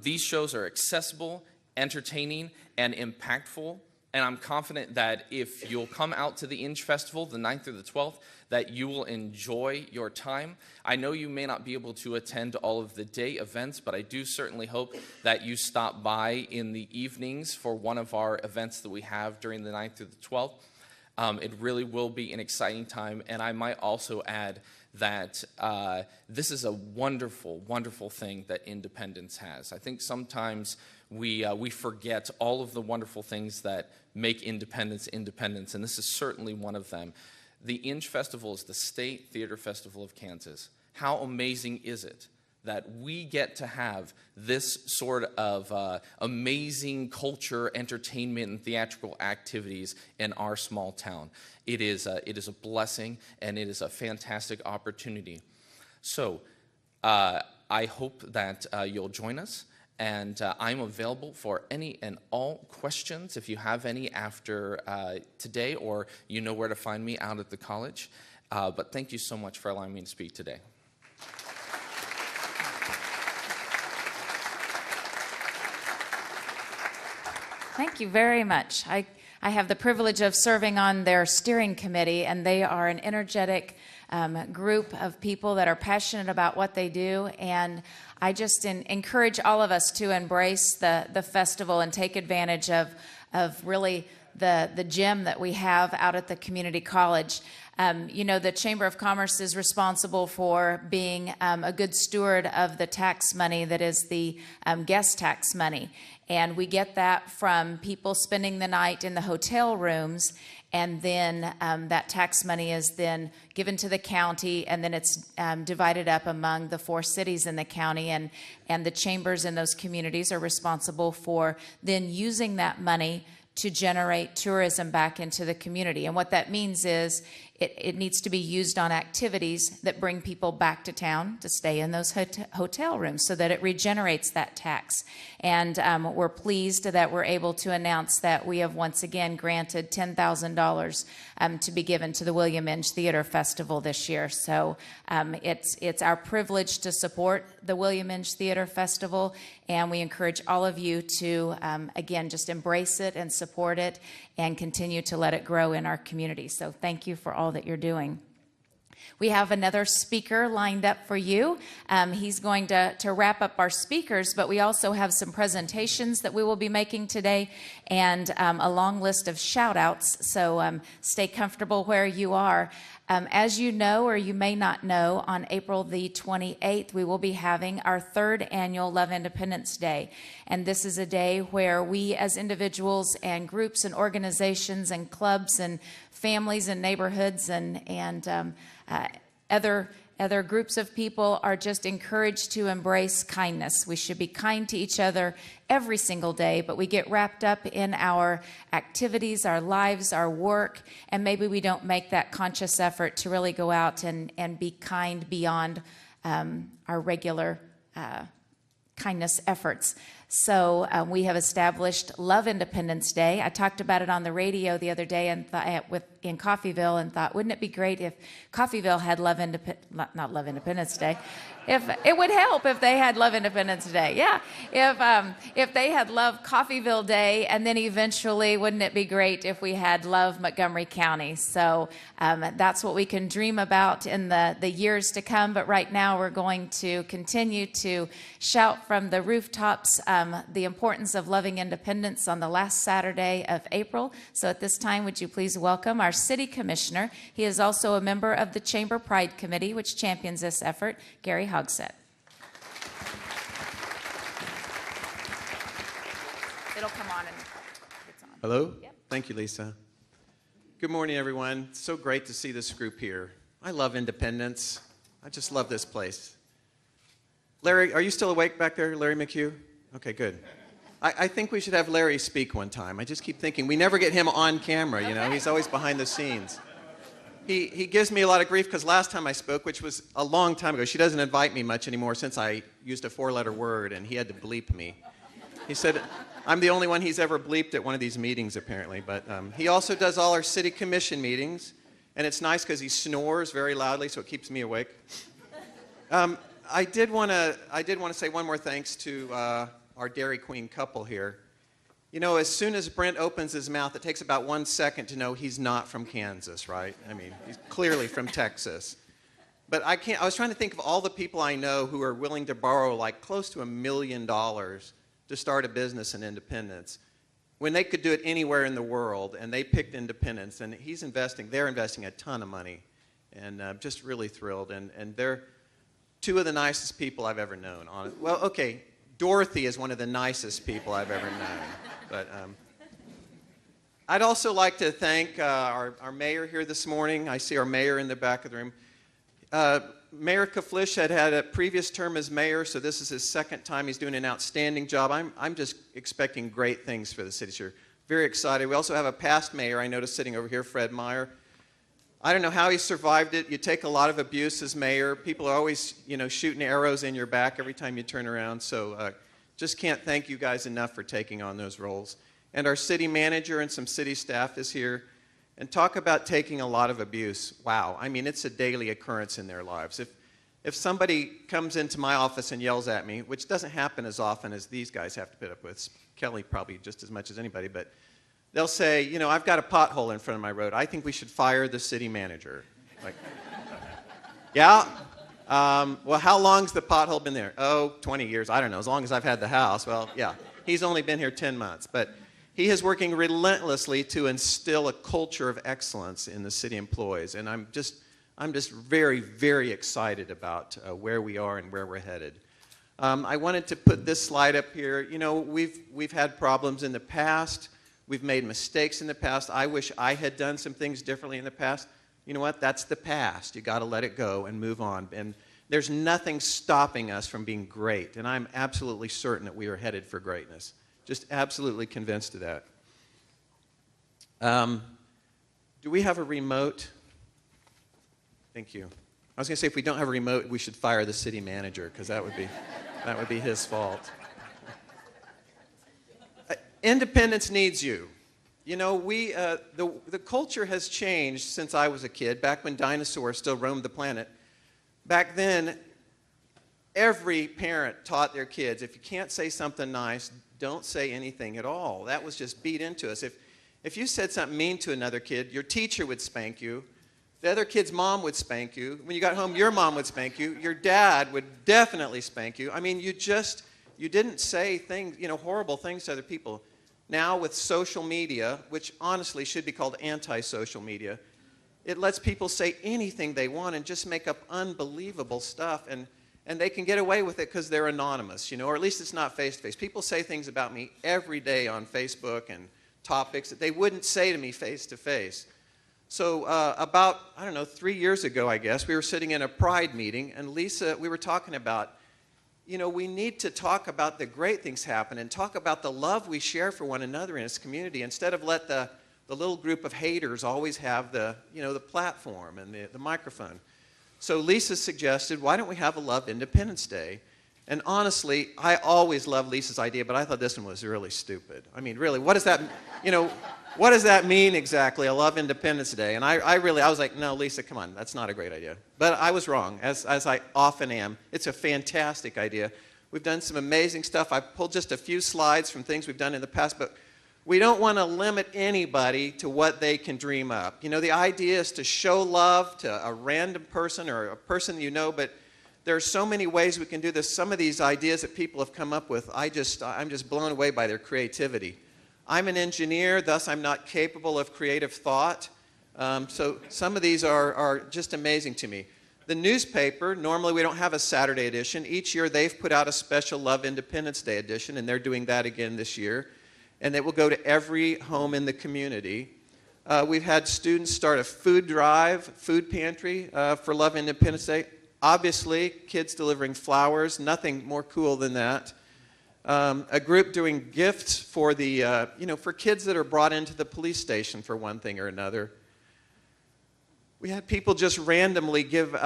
these shows are accessible, entertaining, and impactful. And I'm confident that if you'll come out to the Inge Festival, the 9th through the 12th, that you will enjoy your time. I know you may not be able to attend all of the day events, but I do certainly hope that you stop by in the evenings for one of our events that we have during the 9th through the 12th. It really will be an exciting time, and I might also add that this is a wonderful, wonderful thing that Independence has. I think sometimes we forget all of the wonderful things that make Independence, and this is certainly one of them. The Inge Festival is the State Theater Festival of Kansas. How amazing is it that we get to have this sort of amazing culture, entertainment, and theatrical activities in our small town? It is a blessing, and it is a fantastic opportunity. So I hope that you'll join us, and I'm available for any and all questions if you have any after today, or you know where to find me out at the college. But thank you so much for allowing me to speak today. Thank you very much. I have the privilege of serving on their steering committee, and they are an energetic group of people that are passionate about what they do. And I just encourage all of us to embrace the festival and take advantage of really the gem that we have out at the community college. You know, the Chamber of Commerce is responsible for being a good steward of the tax money that is the guest tax money. And we get that from people spending the night in the hotel rooms. and then that tax money is then given to the county, and then it's divided up among the 4 cities in the county, and the chambers in those communities are responsible for then using that money to generate tourism back into the community. And what that means is it needs to be used on activities that bring people back to town to stay in those hotel rooms so that it regenerates that tax. And we're pleased that we're able to announce that we have once again granted $10,000 to be given to the William Inge Theater Festival this year. So it's our privilege to support the William Inge Theater Festival, and we encourage all of you to, again, just embrace it and support it and continue to let it grow in our community. So thank you for all that you're doing. We have another speaker lined up for you. He's going to wrap up our speakers, but we also have some presentations that we will be making today and a long list of shout outs. So stay comfortable where you are. As you know, or you may not know, on April the 28th, we will be having our 3rd annual Love Independence Day. And this is a day where we as individuals and groups and organizations and clubs and families and neighborhoods and other groups of people are just encouraged to embrace kindness. We should be kind to each other every single day, but we get wrapped up in our activities, our lives, our work, and maybe we don't make that conscious effort to really go out and be kind beyond our regular kindness efforts. So we have established Love Independence Day. I talked about it on the radio the other day and in Coffeyville, and thought, wouldn't it be great if Coffeyville had not Love Independence Day? If it would help if they had Love Independence Day, yeah. If they had Love Coffeyville Day, and then eventually, wouldn't it be great if we had Love Montgomery County? So that's what we can dream about in the years to come. But right now, we're going to continue to shout from the rooftops the importance of loving independence on the last Saturday of April. So at this time, would you please welcome our City Commissioner. He is also a member of the Chamber Pride Committee, which champions this effort, Gary Hogsett. It'll come on and it's on. Hello? Yep. Thank you, Lisa. Good morning, everyone. It's so great to see this group here. I love Independence. I just love this place. Larry, are you still awake back there, Larry McHugh? Okay, good. I think we should have Larry speak one time. I just keep thinking, we never get him on camera, you know. He's always behind the scenes. He gives me a lot of grief because last time I spoke, which was a long time ago, she doesn't invite me much anymore since I used a 4-letter word and he had to bleep me. He said, I'm the only one he's ever bleeped at one of these meetings, apparently. But he also does all our city commission meetings, and it's nice because he snores very loudly, so it keeps me awake. I did want to say one more thanks to our Dairy Queen couple here. You know, as soon as Brent opens his mouth, it takes about 1 second to know he's not from Kansas, right? I mean, he's clearly from Texas. But I was trying to think of all the people I know who are willing to borrow like close to $1 million to start a business in Independence when they could do it anywhere in the world, and they picked Independence, and they're investing a ton of money, and I'm just really thrilled. And they're two of the nicest people I've ever known. Well, okay, Dorothy is one of the nicest people I've ever known. But I'd also like to thank our mayor here this morning. I see our mayor in the back of the room. Mayor Kaflish had a previous term as mayor, so this is his second time. He's doing an outstanding job. I'm just expecting great things for the city. So very excited. We also have a past mayor I noticed sitting over here, Fred Meyer. I don't know how he survived it. You take a lot of abuse as mayor. People are always, you know, shooting arrows in your back every time you turn around. So just can't thank you guys enough for taking on those roles. And our city manager and some city staff is here. And talk about taking a lot of abuse. Wow, I mean, it's a daily occurrence in their lives. If somebody comes into my office and yells at me, which doesn't happen as often as these guys have to put up with, Kelly probably just as much as anybody, but they'll say, you know, I've got a pothole in front of my road. I think we should fire the city manager. Like, yeah? Well, how long's the pothole been there? Oh, 20 years. I don't know. As long as I've had the house. Well, yeah. He's only been here 10 months. But he is working relentlessly to instill a culture of excellence in the city employees. And I'm just very, very excited about where we are and where we're headed. I wanted to put this slide up here. You know, we've had problems in the past We've made mistakes in the past. I wish I had done some things differently in the past. You know what? That's the past. You got to let it go and move on. And there's nothing stopping us from being great. And I'm absolutely certain that we are headed for greatness. Just absolutely convinced of that. Do we have a remote? Thank you. I was going to say, if we don't have a remote, we should fire the city manager, because that would be his fault. Independence needs you. You know, the culture has changed since I was a kid, back when dinosaurs still roamed the planet. Back then, every parent taught their kids, if you can't say something nice, don't say anything at all. That was just beat into us. If you said something mean to another kid, your teacher would spank you. The other kid's mom would spank you. When you got home, your mom would spank you. Your dad would definitely spank you. I mean, you didn't say things, horrible things to other people. Now with social media, which honestly should be called anti-social media, it lets people say anything they want and just make up unbelievable stuff, and they can get away with it because they're anonymous, or at least it's not face-to-face. People say things about me every day on Facebook and topics that they wouldn't say to me face-to-face. So about, 3 years ago, I guess, we were sitting in a Pride meeting, and Lisa, we were talking about, we need to talk about the great things happen and talk about the love we share for one another in this community, instead of let the little group of haters always have the platform and the microphone. So Lisa suggested, why don't we have a Love Independence Day? And honestly, I always loved Lisa's idea, but I thought this one was really stupid. I mean, really, what does that mean exactly, a Love Independence Day? And I was like, no, Lisa, come on, that's not a great idea. But I was wrong, as I often am. It's a fantastic idea. We've done some amazing stuff. I pulled just a few slides from things we've done in the past, but we don't want to limit anybody to what they can dream up. The idea is to show love to a random person or a person but there are so many ways we can do this. Some of these ideas that people have come up with, I'm just blown away by their creativity. I'm an engineer, thus I'm not capable of creative thought. So some of these are just amazing to me. The newspaper, normally we don't have a Saturday edition. Each year they've put out a special Love Independence Day edition, and they're doing that again this year. And it will go to every home in the community. We've had students start a food drive, food pantry for Love Independence Day. Obviously, kids delivering flowers, nothing more cool than that. A group doing gifts for for kids that are brought into the police station for one thing or another. We had people just randomly give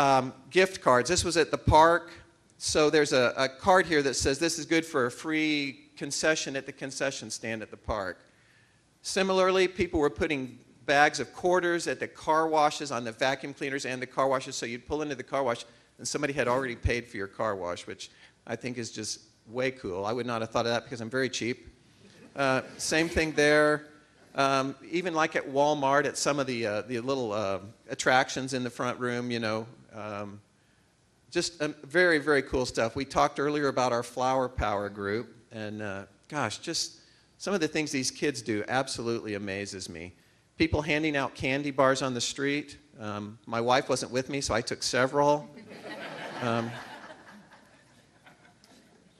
gift cards. This was at the park, so there's a card here that says this is good for a free concession at the concession stand at the park. Similarly, people were putting bags of quarters at the car washes, on the vacuum cleaners and the car washes, so you'd pull into the car wash and somebody had already paid for your car wash, which I think is just way cool. I would not have thought of that because I'm very cheap. Same thing there. Even like at Walmart, at some of the little attractions in the front room, just very, very cool stuff. We talked earlier about our Flower Power group, and gosh, just some of the things these kids do absolutely amazes me. People handing out candy bars on the street. My wife wasn't with me, so I took several.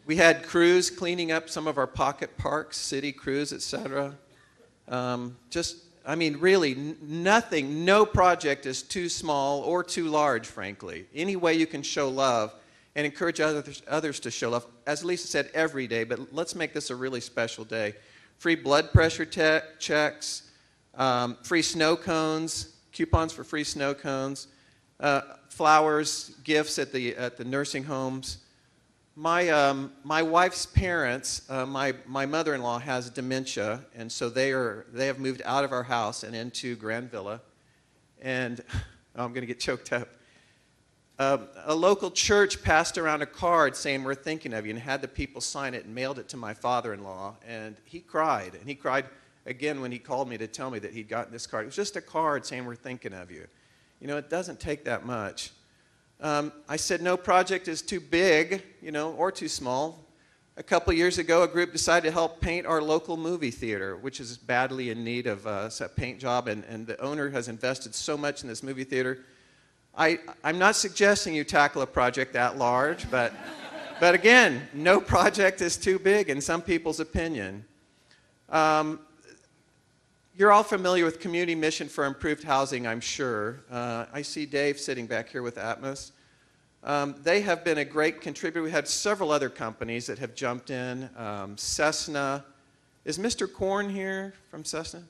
We had crews cleaning up some of our pocket parks, city crews, etc. Really, nothing, no project is too small or too large, frankly. Any way you can show love and encourage others to show love. As Lisa said, every day, but let's make this a really special day. Free blood pressure checks, free snow cones, coupons for free snow cones, flowers, gifts at the nursing homes. My wife's parents, my mother-in-law has dementia, and so they have moved out of our house and into Grand Villa. And I'm going to get choked up. A local church passed around a card saying, "We're thinking of you," and had the people sign it and mailed it to my father-in-law. And he cried. And he cried again when he called me to tell me that he'd gotten this card. It was just a card saying, "We're thinking of you." It doesn't take that much. I said no project is too big, or too small. A couple years ago, a group decided to help paint our local movie theater, which is badly in need of a paint job, and the owner has invested so much in this movie theater. I'm not suggesting you tackle a project that large, but again, no project is too big in some people's opinion. You're all familiar with Community Mission for Improved Housing, I'm sure. I see Dave sitting back here with Atmos. They have been a great contributor. We had several other companies that have jumped in. Cessna. Is Mr. Korn here from Cessna?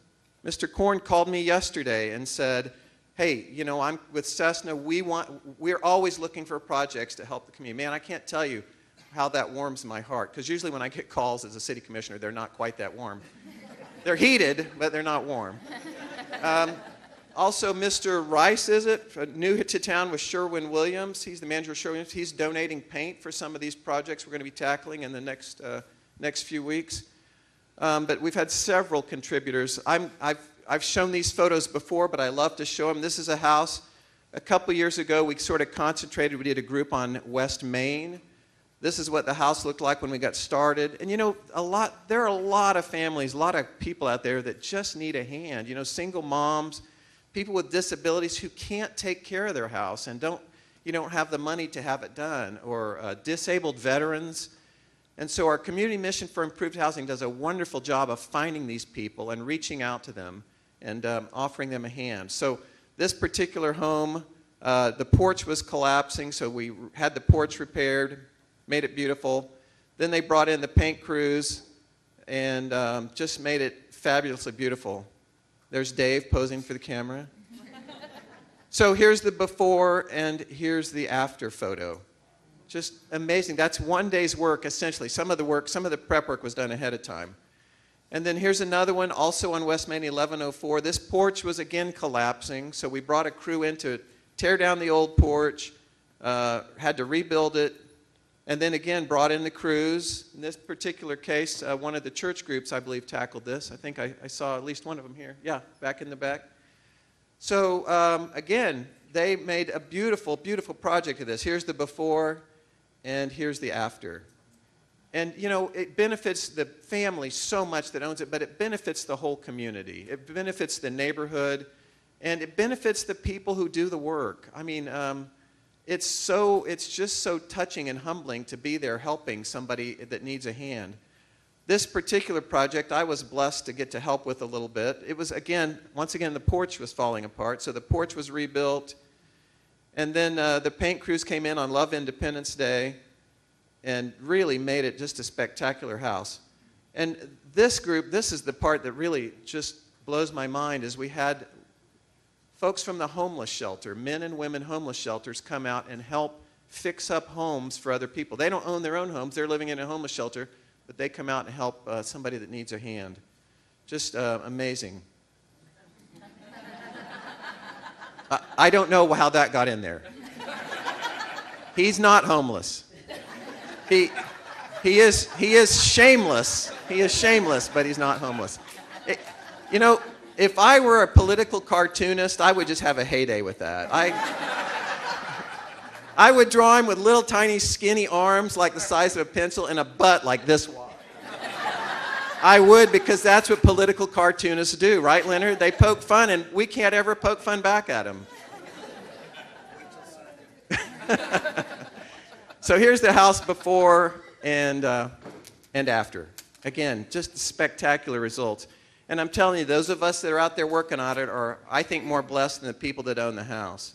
Mr. Korn called me yesterday and said, hey, you know, I'm with Cessna. We're always looking for projects to help the community. Man, I can't tell you how that warms my heart, because usually when I get calls as a city commissioner, they're not quite that warm. They're heated, but they're not warm. Also, Mr. Rice, is it? New to town with Sherwin-Williams. He's the manager of Sherwin-Williams. He's donating paint for some of these projects we're going to be tackling in the next few weeks. But we've had several contributors. I've shown these photos before, but I love to show them. This is a house. A couple years ago, we sort of concentrated. We did a group on West Main. This is what the house looked like when we got started. And you know, there are a lot of families, a lot of people out there that just need a hand. You know, single moms, people with disabilities who can't take care of their house and don't have the money to have it done, or disabled veterans. And so our Community Mission for Improved Housing does a wonderful job of finding these people and reaching out to them and offering them a hand. So this particular home, the porch was collapsing, so we had the porch repaired, made it beautiful. Then they brought in the paint crews and just made it fabulously beautiful. There's Dave posing for the camera. So here's the before and here's the after photo. Just amazing. That's one day's work, essentially. Some of the prep work was done ahead of time. And then here's another one, also on West Main 1104. This porch was again collapsing, so we brought a crew in to tear down the old porch, had to rebuild it, and then again brought in the crews. In this particular case, one of the church groups, I believe, tackled this. I think I saw at least one of them here. Yeah, back in the back. So again, they made a beautiful, beautiful project of this. Here's the before, and here's the after. And you know, it benefits the family so much that owns it, but it benefits the whole community. It benefits the neighborhood, and it benefits the people who do the work. I mean, it's just so touching and humbling to be there helping somebody that needs a hand. This particular project, I was blessed to get to help with a little bit. It was, once again, the porch was falling apart, so the porch was rebuilt. And then the paint crews came in on Love Independence Day and really made it just a spectacular house. And this group, this is the part that really just blows my mind, is we had folks from the homeless shelter, men and women homeless shelters, come out and help fix up homes for other people. They don't own their own homes. They're living in a homeless shelter, but they come out and help somebody that needs a hand. Just amazing. I don't know how that got in there. He's not homeless. He is shameless. He is shameless, but he's not homeless. You know, if I were a political cartoonist, I would just have a heyday with that. I would draw him with little tiny skinny arms like the size of a pencil and a butt like this wide. I would, because that's what political cartoonists do, right, Leonard? They poke fun, and we can't ever poke fun back at them. So here's the house before and after. Again, just spectacular results. And I'm telling you, those of us that are out there working on it are, I think, more blessed than the people that own the house.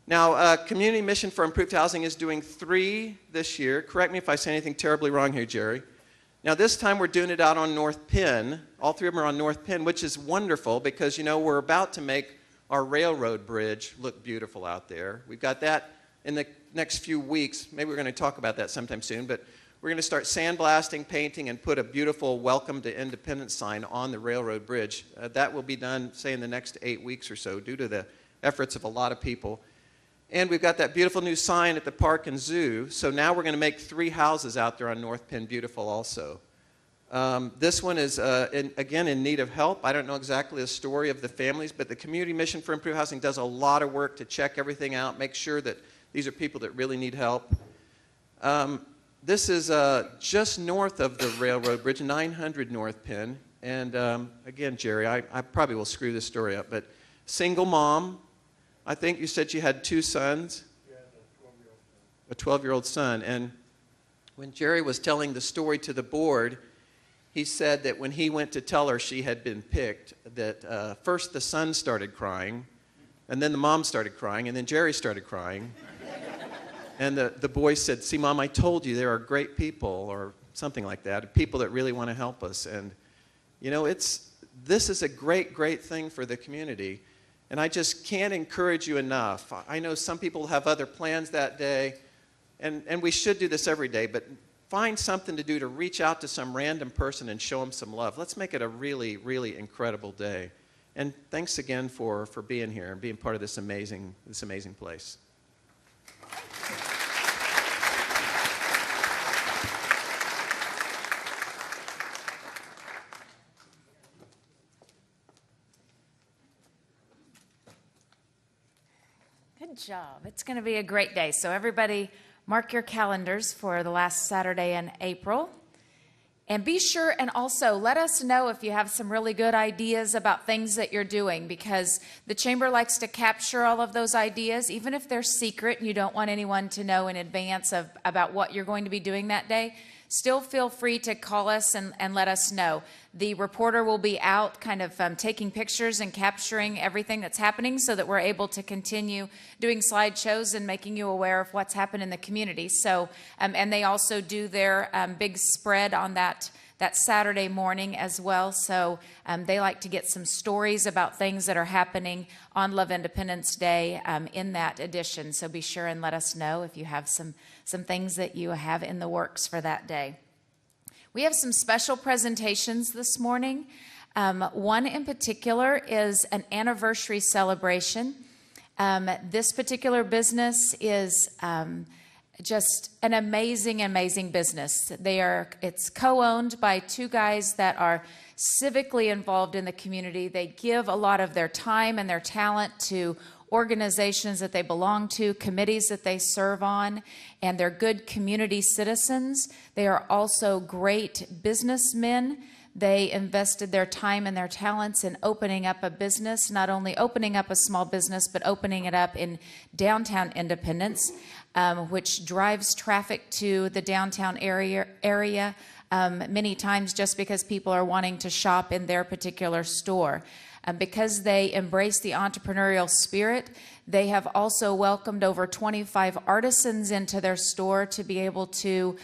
Now, Community Mission for Improved Housing is doing 3 this year. Correct me if I say anything terribly wrong here, Jerry. Now, this time we're doing it out on North Penn. All 3 of them are on North Penn, which is wonderful because, you know, we're about to make our railroad bridge look beautiful out there. We've got that in the next few weeks. Maybe we're going to talk about that sometime soon, but we're going to start sandblasting, painting, and put a beautiful Welcome to Independence sign on the railroad bridge. That will be done, say, in the next 8 weeks or so, due to the efforts of a lot of people. And we've got that beautiful new sign at the park and zoo. So now we're going to make 3 houses out there on North Penn beautiful also. This one is, again, in need of help. I don't know exactly the story of the families, but the Community Mission for Improved Housing does a lot of work to check everything out, make sure that these are people that really need help. This is just north of the railroad bridge, 900 North Penn. And again, Jerry, I probably will screw this story up, but single mom. I think you said she had 2 sons. Yeah, a 12-year-old son. And when Jerry was telling the story to the board, he said that when he went to tell her she had been picked, that first the son started crying, and then the mom started crying, and then Jerry started crying. And the boy said, "See, Mom, I told you there are great people," or something like that, people that really want to help us. And, you know, this is a great, great thing for the community. And I just can't encourage you enough. I know some people have other plans that day, and we should do this every day, but find something to do to reach out to some random person and show them some love. Let's make it a really, really incredible day. And thanks again for being here and being part of this amazing place. Good job. It's going to be a great day. So everybody mark your calendars for the last Saturday in April. And be sure and also let us know if you have some really good ideas about things that you're doing, because the Chamber likes to capture all of those ideas, even if they're secret and you don't want anyone to know in advance about what you're going to be doing that day. Still feel free to call us and let us know. The reporter will be out kind of taking pictures and capturing everything that's happening so that we're able to continue doing slideshows and making you aware of what's happened in the community. So, and they also do their big spread on that Saturday morning as well. So they like to get some stories about things that are happening on Love Independence Day in that edition. So be sure and let us know if you have some things that you have in the works for that day. We have some special presentations this morning. One in particular is an anniversary celebration. This particular business is just an amazing business. It's co-owned by two guys that are civically involved in the community. They give a lot of their time and their talent to organizations that they belong to, committees that they serve on, and they're good community citizens. They are also great businessmen. They invested their time and their talents in opening up a business, not only opening up a small business, but opening it up in downtown Independence, which drives traffic to the downtown area many times just because people are wanting to shop in their particular store. Because they embrace the entrepreneurial spirit, they have also welcomed over 25 artisans into their store to be able to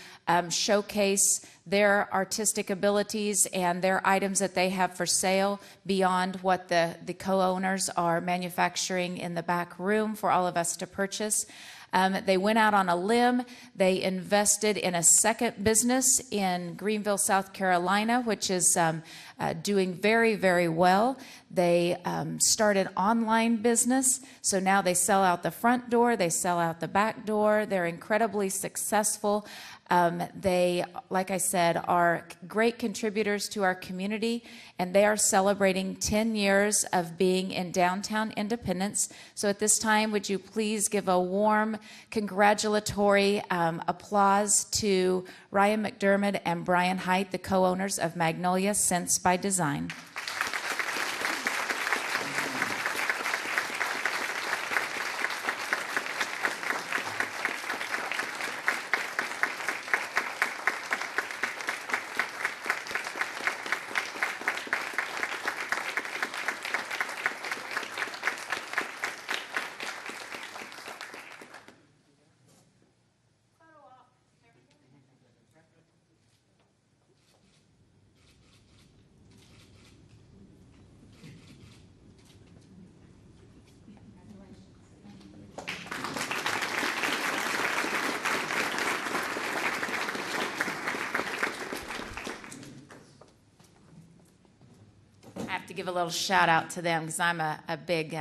showcase their artistic abilities and their items that they have for sale beyond what the co-owners are manufacturing in the back room for all of us to purchase. They went out on a limb. They invested in a second business in Greenville, South Carolina, which is doing very well. They started online business, so now they sell out the front door, they sell out the back door. They're incredibly successful. They, like I said, are great contributors to our community, and they are celebrating 10 years of being in downtown Independence. So at this time, would you please give a warm congratulatory applause to Ryan McDermott and Brian Height, the co-owners of Magnolia Scents by Design. To give a little shout out to them because I'm a big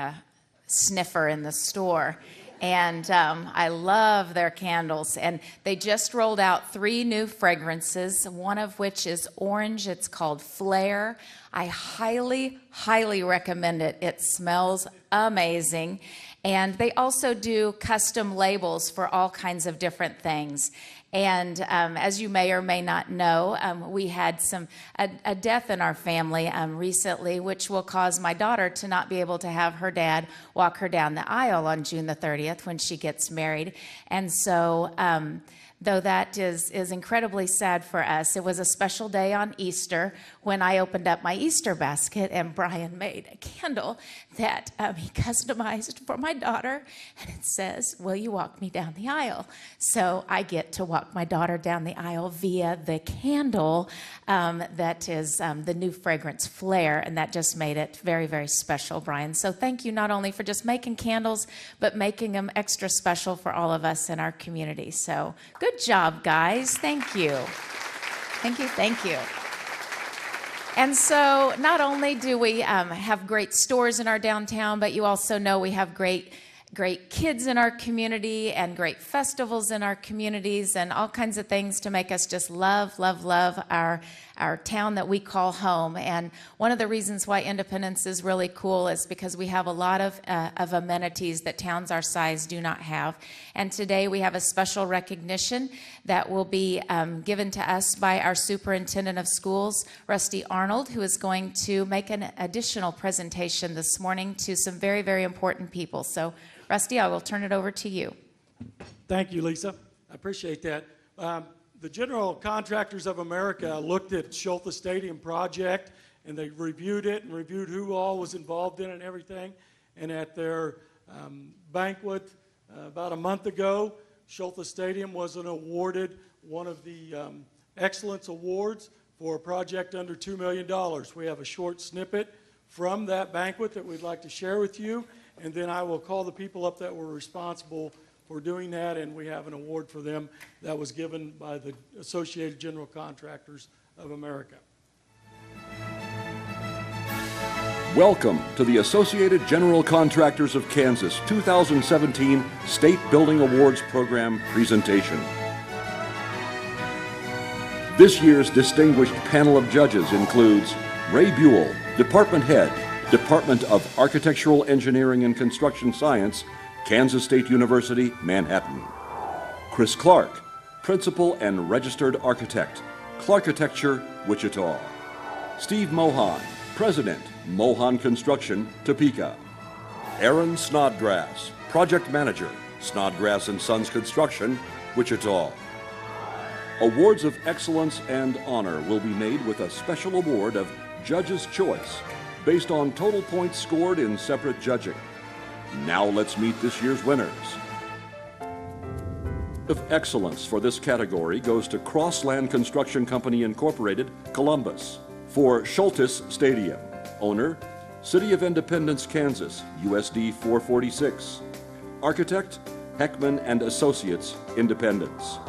sniffer in the store, and I love their candles. And they just rolled out 3 new fragrances, one of which is orange. It's called Flare. I highly recommend it. It smells amazing. And they also do custom labels for all kinds of different things. And as you may or may not know, we had a death in our family recently, which will cause my daughter to not be able to have her dad walk her down the aisle on June the 30th when she gets married. And so though that is incredibly sad for us. It was a special day on Easter when I opened up my Easter basket and Brian made a candle that he customized for my daughter, and it says, "Will you walk me down the aisle?" So I get to walk my daughter down the aisle via the candle that is the new fragrance Flare, and that just made it very, very special, Brian. So thank you not only for just making candles, but making them extra special for all of us in our community. So good job, guys. Thank you. Thank you. Thank you. And so not only do we have great stores in our downtown, but you also know we have great kids in our community and great festivals in our communities and all kinds of things to make us just love our town that we call home. And one of the reasons why Independence is really cool is because we have a lot of amenities that towns our size do not have. And today we have a special recognition that will be given to us by our superintendent of schools, Rusty Arnold, who is going to make an additional presentation this morning to some very, very important people. So Rusty, I will turn it over to you. Thank you, Lisa. I appreciate that. The General Contractors of America looked at Schulte Stadium project, and they reviewed it and reviewed who all was involved in it and everything. And at their banquet about a month ago, Schulte Stadium was awarded one of the Excellence Awards for a project under $2 million. We have a short snippet from that banquet that we'd like to share with you. And then I will call the people up that were responsible for doing that, and we have an award for them that was given by the Associated General Contractors of America. Welcome to the Associated General Contractors of Kansas 2017 State Building Awards Program presentation. This year's distinguished panel of judges includes Ray Buell, Department Head, Department of Architectural Engineering and Construction Science, Kansas State University, Manhattan. Chris Clark, Principal and Registered Architect, Clarkitecture, Wichita. Steve Mohan, President, Mohan Construction, Topeka. Aaron Snodgrass, Project Manager, Snodgrass & Sons Construction, Wichita. Awards of excellence and honor will be made with a special award of Judge's Choice, based on total points scored in separate judging. Now let's meet this year's winners. Of excellence for this category goes to Crossland Construction Company Incorporated, Columbus, for Schultes Stadium. Owner, City of Independence, Kansas, USD 446. Architect, Heckman and Associates, Independence.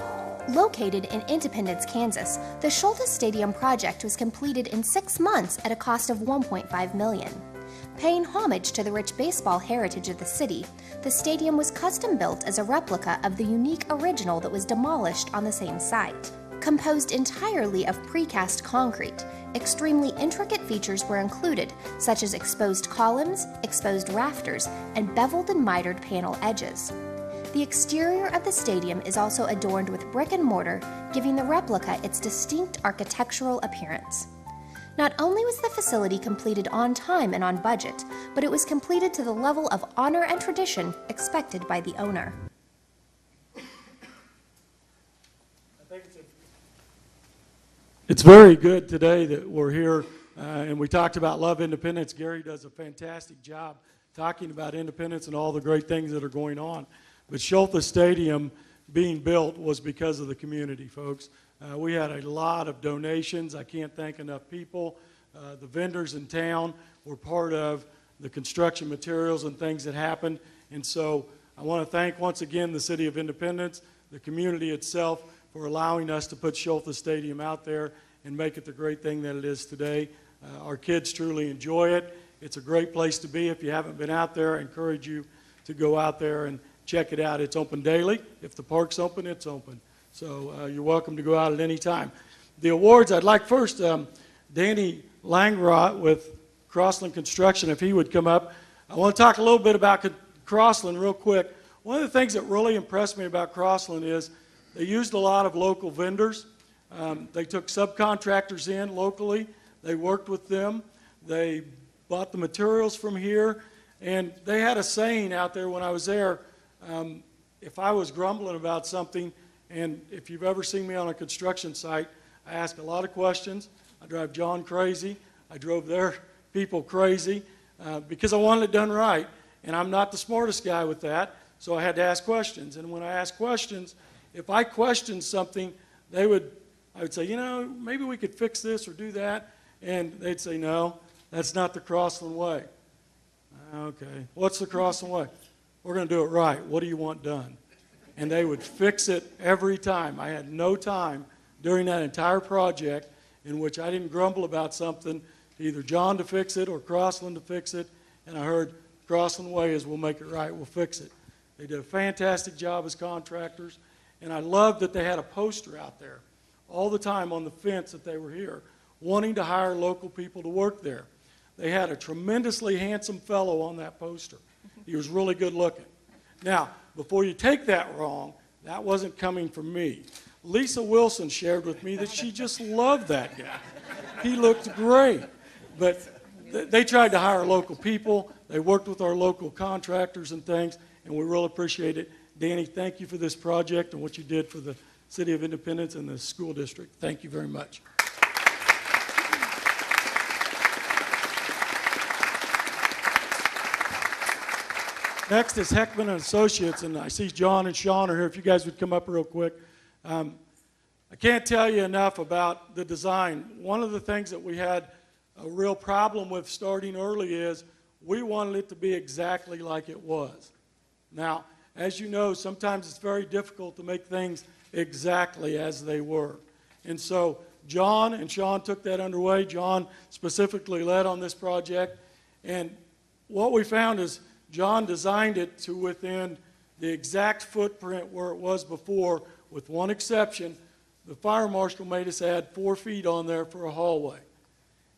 Located in Independence, Kansas, the Schultes Stadium project was completed in 6 months at a cost of $1.5 million. Paying homage to the rich baseball heritage of the city, the stadium was custom built as a replica of the unique original that was demolished on the same site. Composed entirely of precast concrete, extremely intricate features were included, such as exposed columns, exposed rafters, and beveled and mitered panel edges. The exterior of the stadium is also adorned with brick and mortar, giving the replica its distinct architectural appearance. Not only was the facility completed on time and on budget, but it was completed to the level of honor and tradition expected by the owner. It's very good today that we're here, and we talked about Love Independence. Gary does a fantastic job talking about independence and all the great things that are going on. But Schulte Stadium being built was because of the community, folks. We had a lot of donations. I can't thank enough people. The vendors in town were part of the construction materials and things that happened. And so I want to thank once again the City of Independence, the community itself, for allowing us to put Schulte Stadium out there and make it the great thing that it is today. Our kids truly enjoy it. It's a great place to be. If you haven't been out there, I encourage you to go out there and check it out. It's open daily. If the park's open, it's open. So you're welcome to go out at any time. The awards, I'd like first Danny Langrot with Crossland Construction, if he would come up. I want to talk a little bit about Crossland real quick. One of the things that really impressed me about Crossland is they used a lot of local vendors. They took subcontractors in locally. They worked with them. They bought the materials from here. And they had a saying out there when I was there, if I was grumbling about something And if you've ever seen me on a construction site, I ask a lot of questions. I drive John crazy. I drove their people crazy because I wanted it done right. And I'm not the smartest guy with that, so I had to ask questions. And when I asked questions, if I questioned something, I would say, you know, maybe we could fix this or do that. And they'd say, no, that's not the Crossland way. Okay, what's the Crossland way? We're going to do it right. What do you want done? And they would fix it every time. I had no time during that entire project in which I didn't grumble about something, either John to fix it or Crossland to fix it. And I heard Crossland way is we'll make it right, we'll fix it. They did a fantastic job as contractors. And I loved that they had a poster out there all the time on the fence that they were here, wanting to hire local people to work there. They had a tremendously handsome fellow on that poster. He was really good looking. Now, before you take that wrong, that wasn't coming from me. Lisa Wilson shared with me that she just loved that guy. He looked great. But they tried to hire local people. They worked with our local contractors and things, and we really appreciate it. Danny, thank you for this project and what you did for the City of Independence and the school district. Thank you very much. Next is Heckman & Associates, and I see John and Sean are here. If you guys would come up real quick. I can't tell you enough about the design. One of the things that we had a real problem with starting early is we wanted it to be exactly like it was. Now, as you know, sometimes it's very difficult to make things exactly as they were. And so John and Sean took that underway. John specifically led on this project. And what we found is John designed it to within the exact footprint where it was before, with one exception. The fire marshal made us add 4 feet on there for a hallway.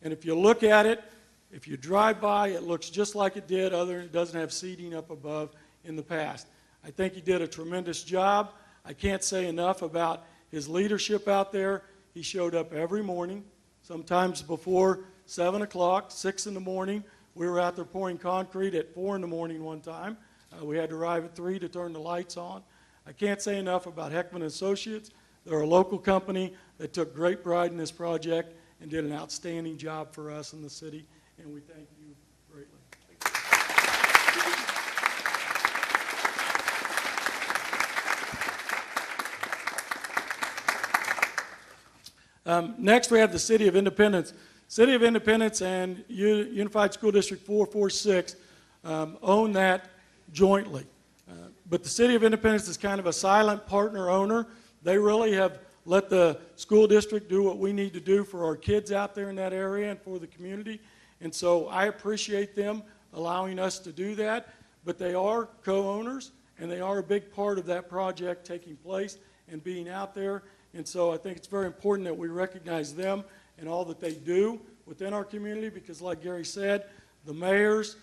And if you look at it, if you drive by, it looks just like it did, other than it doesn't have seating up above in the past. I think he did a tremendous job. I can't say enough about his leadership out there. He showed up every morning, sometimes before 7 o'clock, 6 in the morning. We were out there pouring concrete at 4 in the morning one time. We had to arrive at 3 to turn the lights on. I can't say enough about Heckman & Associates. They're a local company that took great pride in this project and did an outstanding job for us in the city, and we thank you greatly. Next, we have the City of Independence. City of Independence and Unified School District 446 own that jointly. But the City of Independence is kind of a silent partner owner. They really have let the school district do what we need to do for our kids out there in that area and for the community. And so I appreciate them allowing us to do that. But they are co-owners, and they are a big part of that project taking place and being out there. And so I think it's very important that we recognize them and all that they do within our community, because like Gary said, the mayors,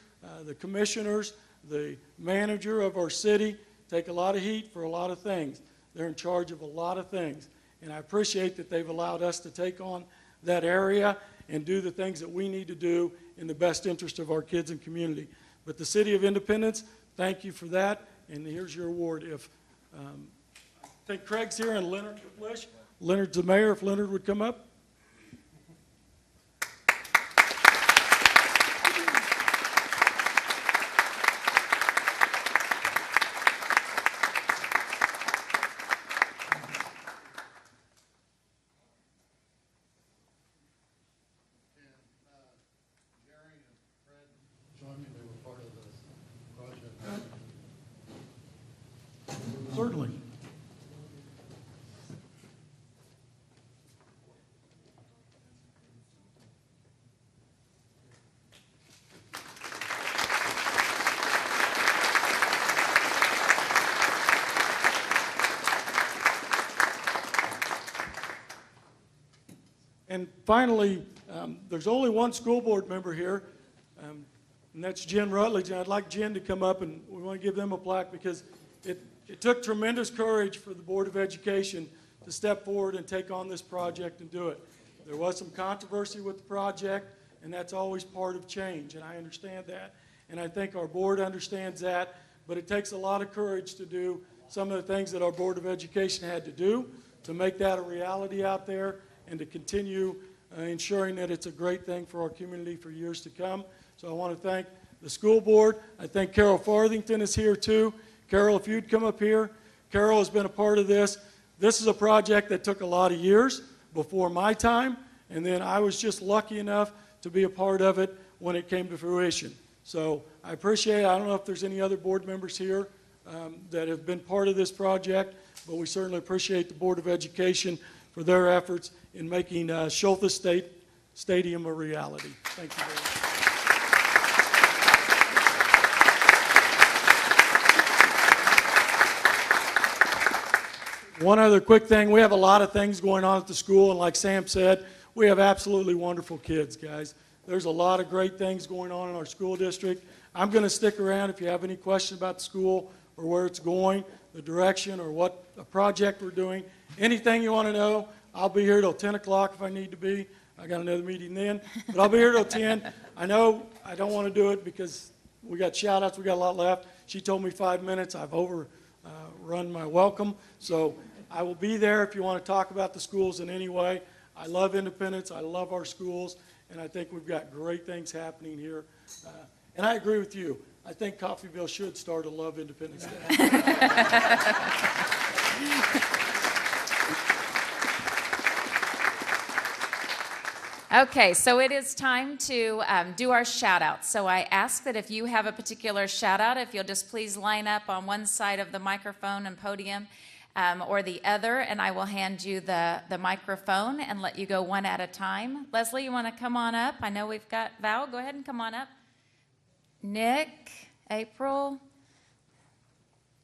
the commissioners, the manager of our city take a lot of heat for a lot of things. They're in charge of a lot of things. And I appreciate that they've allowed us to take on that area and do the things that we need to do in the best interest of our kids and community. But the City of Independence, thank you for that. And here's your award. If I think Craig's here and Leonard Lish. Leonard's the mayor. If Leonard would come up. Certainly. And finally, there's only one school board member here, and that's Jen Rutledge. And I'd like Jen to come up, and we want to give them a plaque because it took tremendous courage for the Board of Education to step forward and take on this project and do it. There was some controversy with the project, and that's always part of change, and I understand that. And I think our board understands that, but it takes a lot of courage to do some of the things that our Board of Education had to do to make that a reality out there and to continue ensuring that it's a great thing for our community for years to come. So I want to thank the school board. I think Carol Farthington is here too. Carol, if you'd come up here. Carol has been a part of this. This is a project that took a lot of years before my time, and then I was just lucky enough to be a part of it when it came to fruition. So I appreciate it. I don't know if there's any other board members here that have been part of this project, but we certainly appreciate the Board of Education for their efforts in making Schultes Stadium a reality. Thank you very much. One other quick thing, we have a lot of things going on at the school, and like Sam said, we have absolutely wonderful kids, guys. There's a lot of great things going on in our school district. I'm going to stick around if you have any questions about the school or where it's going, the direction, or what a project we're doing. Anything you want to know, I'll be here till 10 o'clock if I need to be. I got another meeting then, but I'll be here till 10. I know I don't want to do it because we got shout-outs, we got a lot left. She told me 5 minutes. I've overrun my welcome, so I will be there if you want to talk about the schools in any way. I love Independence. I love our schools, and I think we've got great things happening here. And I agree with you. I think Coffeyville should start a Love Independence Day. Okay, so it is time to do our shout-outs. So I ask that if you have a particular shout-out, if you'll just please line up on one side of the microphone and podium or the other, and I will hand you the microphone and let you go one at a time. Leslie, you want to come on up? I know we've got Val. Go ahead and come on up. Nick, April,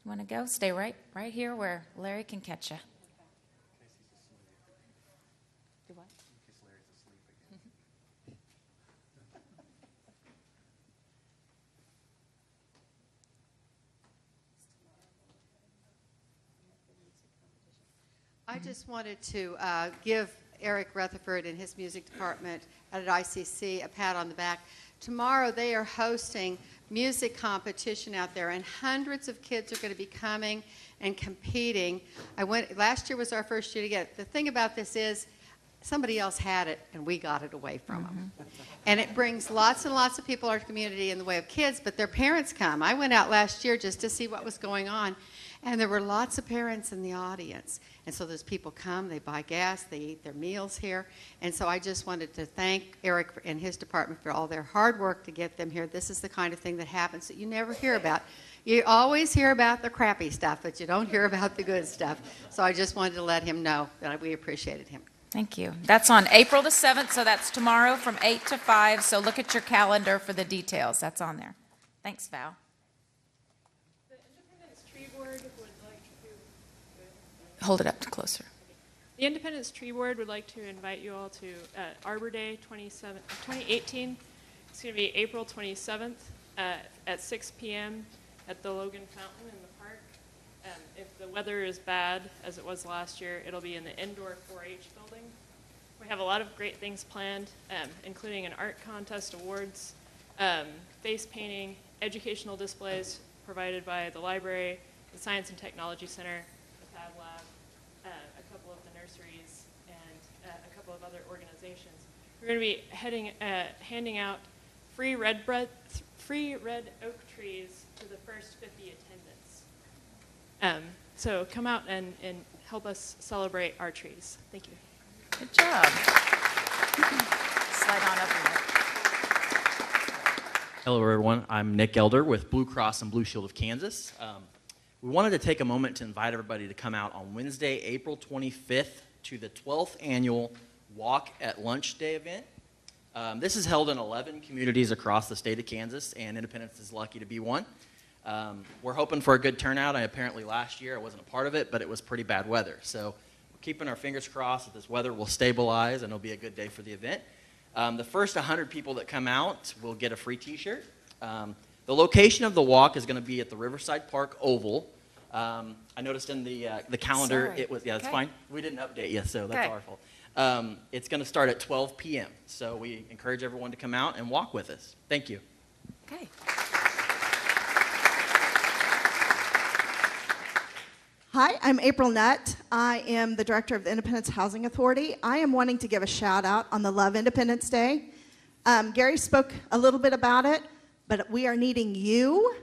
you want to go? Stay right here where Larry can catch you. Do what? I just wanted to give Eric Rutherford and his music department at ICC a pat on the back. Tomorrow they are hosting music competition out there, and hundreds of kids are going to be coming and competing. Last year was our first year to get it. The thing about this is somebody else had it, and we got it away from them. And it brings lots and lots of people to our community in the way of kids, but their parents come. I went out last year just to see what was going on, and there were lots of parents in the audience. And so those people come, they buy gas, they eat their meals here. And so I just wanted to thank Eric and his department for all their hard work to get them here. This is the kind of thing that happens that you never hear about. You always hear about the crappy stuff, but you don't hear about the good stuff. So I just wanted to let him know that we appreciated him. Thank you. That's on April the 7th, so that's tomorrow from 8 to 5. So look at your calendar for the details. That's on there. Thanks, Val. The Independence Tree Board would like to... Hold it up closer. The Independence Tree Board would like to invite you all to Arbor Day 2018. It's going to be April 27th at 6 p.m. at the Logan Fountain in the park. If the weather is bad, as it was last year, it'll be in the indoor 4-H building. We have a lot of great things planned, including an art contest, awards, face painting, educational displays provided by the library, the Science and Technology Center, the Fab Lab, a couple of the nurseries, and a couple of other organizations. We're going to be handing out free red oak trees to the first 50 attendants. So come out and help us celebrate our trees. Thank you. Good job. Slide on over there. Hello, everyone. I'm Nick Elder with Blue Cross and Blue Shield of Kansas. We wanted to take a moment to invite everybody to come out on Wednesday, April 25th to the 12th annual Walk at Lunch Day event. This is held in 11 communities across the state of Kansas, and Independence is lucky to be one. We're hoping for a good turnout. Apparently last year I wasn't a part of it, but it was pretty bad weather. So we're keeping our fingers crossed that this weather will stabilize and it'll be a good day for the event. The first 100 people that come out will get a free t-shirt. The location of the walk is going to be at the Riverside Park Oval. I noticed in the calendar, Sorry. it was, yeah, that's Okay. fine. We didn't update you, so that's our fault. It's going to start at 12 p.m. So we encourage everyone to come out and walk with us. Thank you. Okay. Hi, I'm April Nutt. I am the director of the Independence Housing Authority. I am wanting to give a shout out on the Love Independence Day. Gary spoke a little bit about it, but we are needing you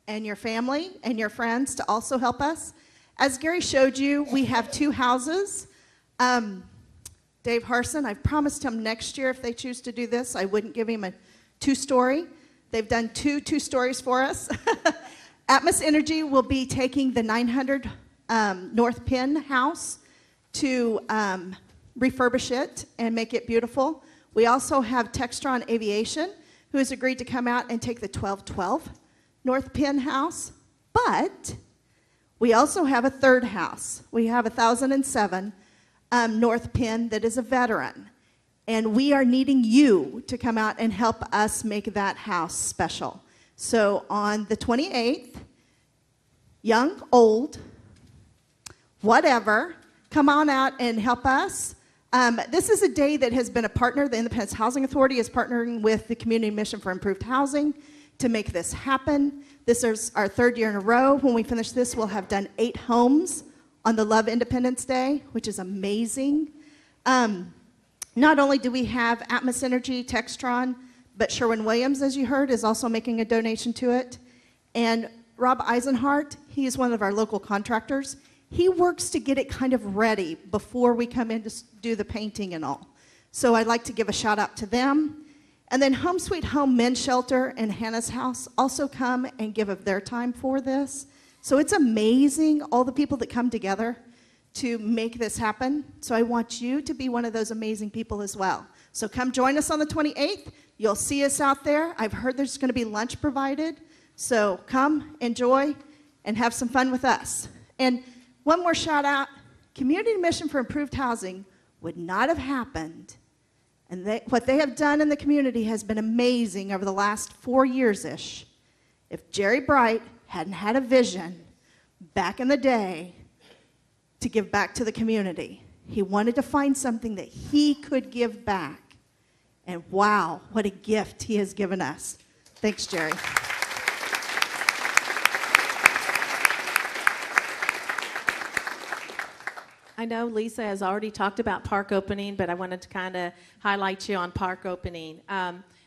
and your family and your friends to also help us. As Gary showed you, we have 2 houses. Dave Harson, I've promised him next year if they choose to do this, I wouldn't give him a 2-story. They've done 2 stories for us. Atmos Energy will be taking the 900 North Penn house to refurbish it and make it beautiful. We also have Textron Aviation, who has agreed to come out and take the 1212 North Penn house. But we also have a 3rd house. We have 1007 North Penn that is a veteran. And we are needing you to come out and help us make that house special. So on the 28th, young, old, whatever, come on out and help us. This is a day that has been a partner. The Independence Housing Authority is partnering with the Community Mission for Improved Housing to make this happen. This is our 3rd year in a row. When we finish this, we'll have done 8 homes on the Love Independence Day, which is amazing. Not only do we have Atmos Energy, Textron, but Sherwin-Williams, as you heard, is also making a donation to it. And Rob Eisenhart, he is one of our local contractors. He works to get it kind of ready before we come in to do the painting and all. So I'd like to give a shout out to them. And then Home Sweet Home Men's Shelter and Hannah's House also come and give of their time for this. So it's amazing, all the people that come together to make this happen. So I want you to be one of those amazing people as well. So come join us on the 28th. You'll see us out there. I've heard there's going to be lunch provided. So come, enjoy, and have some fun with us. And one more shout out, Community Mission for Improved Housing would not have happened. And what they have done in the community has been amazing over the last 4 years-ish. If Jerry Bright hadn't had a vision back in the day to give back to the community, he wanted to find something that he could give back. And wow, what a gift he has given us. Thanks, Jerry. I know Lisa has already talked about park opening, but I wanted to kind of highlight you on park opening.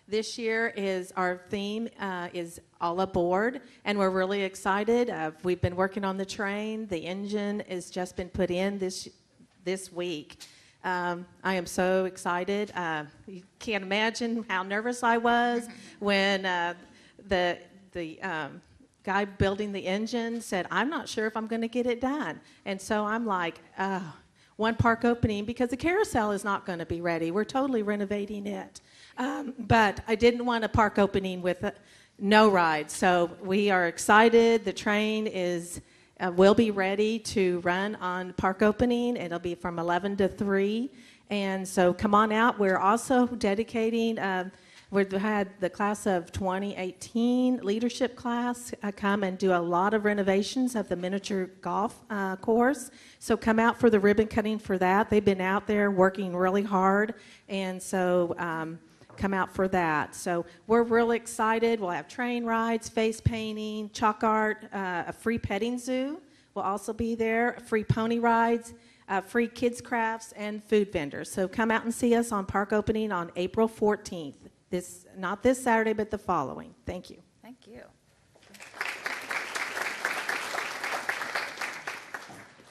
This year is our theme is all aboard, and we're really excited. We've been working on the train. The engine has just been put in this week. I am so excited. You can't imagine how nervous I was when the guy building the engine said, I'm not sure if I'm going to get it done. And so I'm like, one park opening, because the carousel is not going to be ready. We're totally renovating it. But I didn't want a park opening with no rides. So we are excited. The train will be ready to run on park opening. It'll be from 11 to 3. And so come on out. We're also dedicating, we've had the class of 2018 leadership class come and do a lot of renovations of the miniature golf course. So come out for the ribbon cutting for that. They've been out there working really hard. And so come out for that. So we're really excited. We'll have train rides, face painting, chalk art, a free petting zoo will also be there, free pony rides, free kids crafts, and food vendors. So come out and see us on park opening on April 14th. Not this Saturday, but the following. Thank you. Thank you.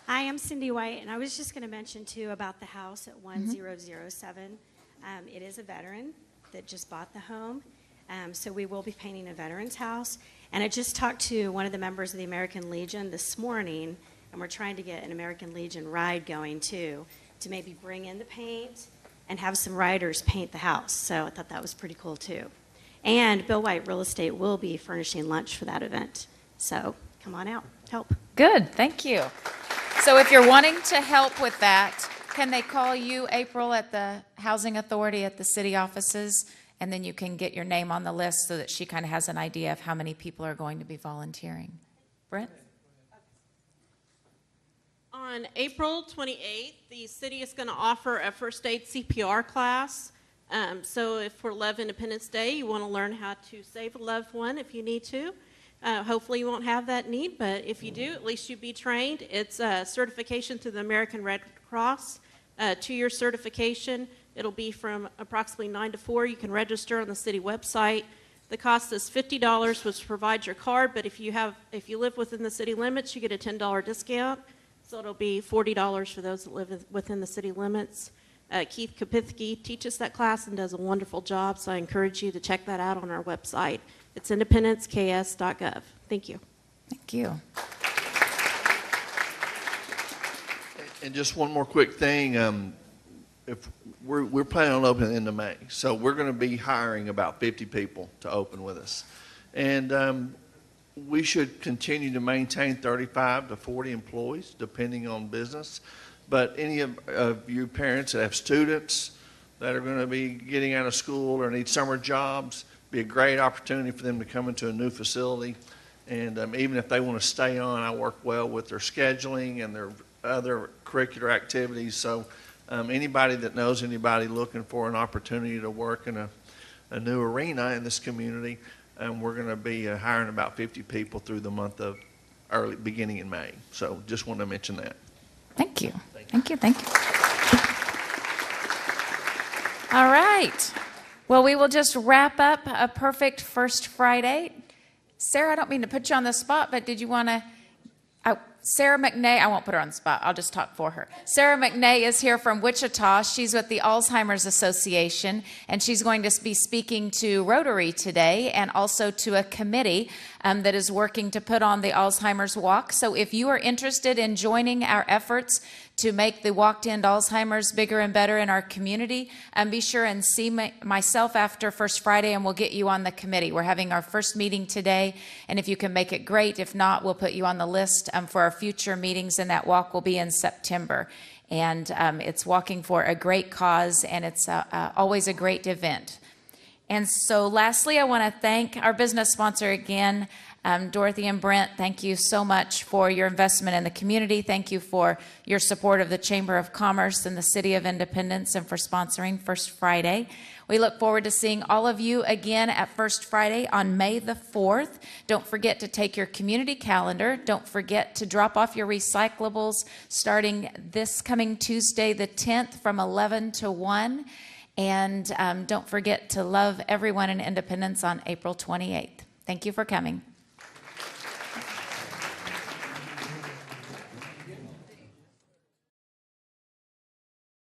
Hi, I'm Cindy White, and I was just going to mention, too, about the house at 1007. It is a veteran that just bought the home, so we will be painting a veteran's house. And I just talked to one of the members of the American Legion this morning, and we're trying to get an American Legion ride going, too, to maybe bring in the paint and have some riders paint the house. So I thought that was pretty cool, too. And Bill White Real Estate will be furnishing lunch for that event. So come on out, help. Good, thank you. So if you're wanting to help with that, can they call you, April, at the Housing Authority at the city offices? And then you can get your name on the list so that she kind of has an idea of how many people are going to be volunteering. Brent? On April 28th, the city is going to offer a first aid CPR class. So if for Love Independence Day, you want to learn how to save a loved one if you need to, Hopefully you won't have that need, but if you do, at least you be trained. It's a certification through the American Red Cross, 2-year certification. It'll be from approximately 9 to 4. You can register on the city website. The cost is $50, which provides your card, but if you live within the city limits, you get a $10 discount. So it'll be $40 for those that live within the city limits. Keith Kopitsky teaches that class and does a wonderful job, so I encourage you to check that out on our website. It's IndependenceKs.gov. Thank you. Thank you. And just one more quick thing. If we're planning on opening in May, so we're going to be hiring about 50 people to open with us, and we should continue to maintain 35 to 40 employees depending on business. But any of you parents that have students that are going to be getting out of school or need summer jobs, be a great opportunity for them to come into a new facility. And even if they want to stay on, I work well with their scheduling and their other curricular activities. So anybody that knows anybody looking for an opportunity to work in a new arena in this community, we're going to be hiring about 50 people through the month of beginning in May. So just want to mention that. Thank you. Thank you. Thank you. All right. Well, we will just wrap up a perfect first Friday. Sarah, I don't mean to put you on the spot, but did you want to? Sarah McNay, I won't put her on the spot. I'll just talk for her. Sarah McNay is here from Wichita. She's with the Alzheimer's Association, and she's going to be speaking to Rotary today and also to a committee that is working to put on the Alzheimer's Walk. So if you are interested in joining our efforts to make the Walk to End Alzheimer's bigger and better in our community, be sure and see myself after First Friday, and we'll get you on the committee. We're having our first meeting today, and if you can make it, great. If not, we'll put you on the list for our future meetings, and that walk will be in September. And it's walking for a great cause, and it's always a great event. And so lastly, I want to thank our business sponsor again, Dorothy and Brent. Thank you so much for your investment in the community. Thank you for your support of the Chamber of Commerce and the City of Independence and for sponsoring First Friday. We look forward to seeing all of you again at First Friday on May the 4th. Don't forget to take your community calendar. Don't forget to drop off your recyclables starting this coming Tuesday the 10th from 11 to 1. And don't forget to love everyone in Independence on April 28th. Thank you for coming.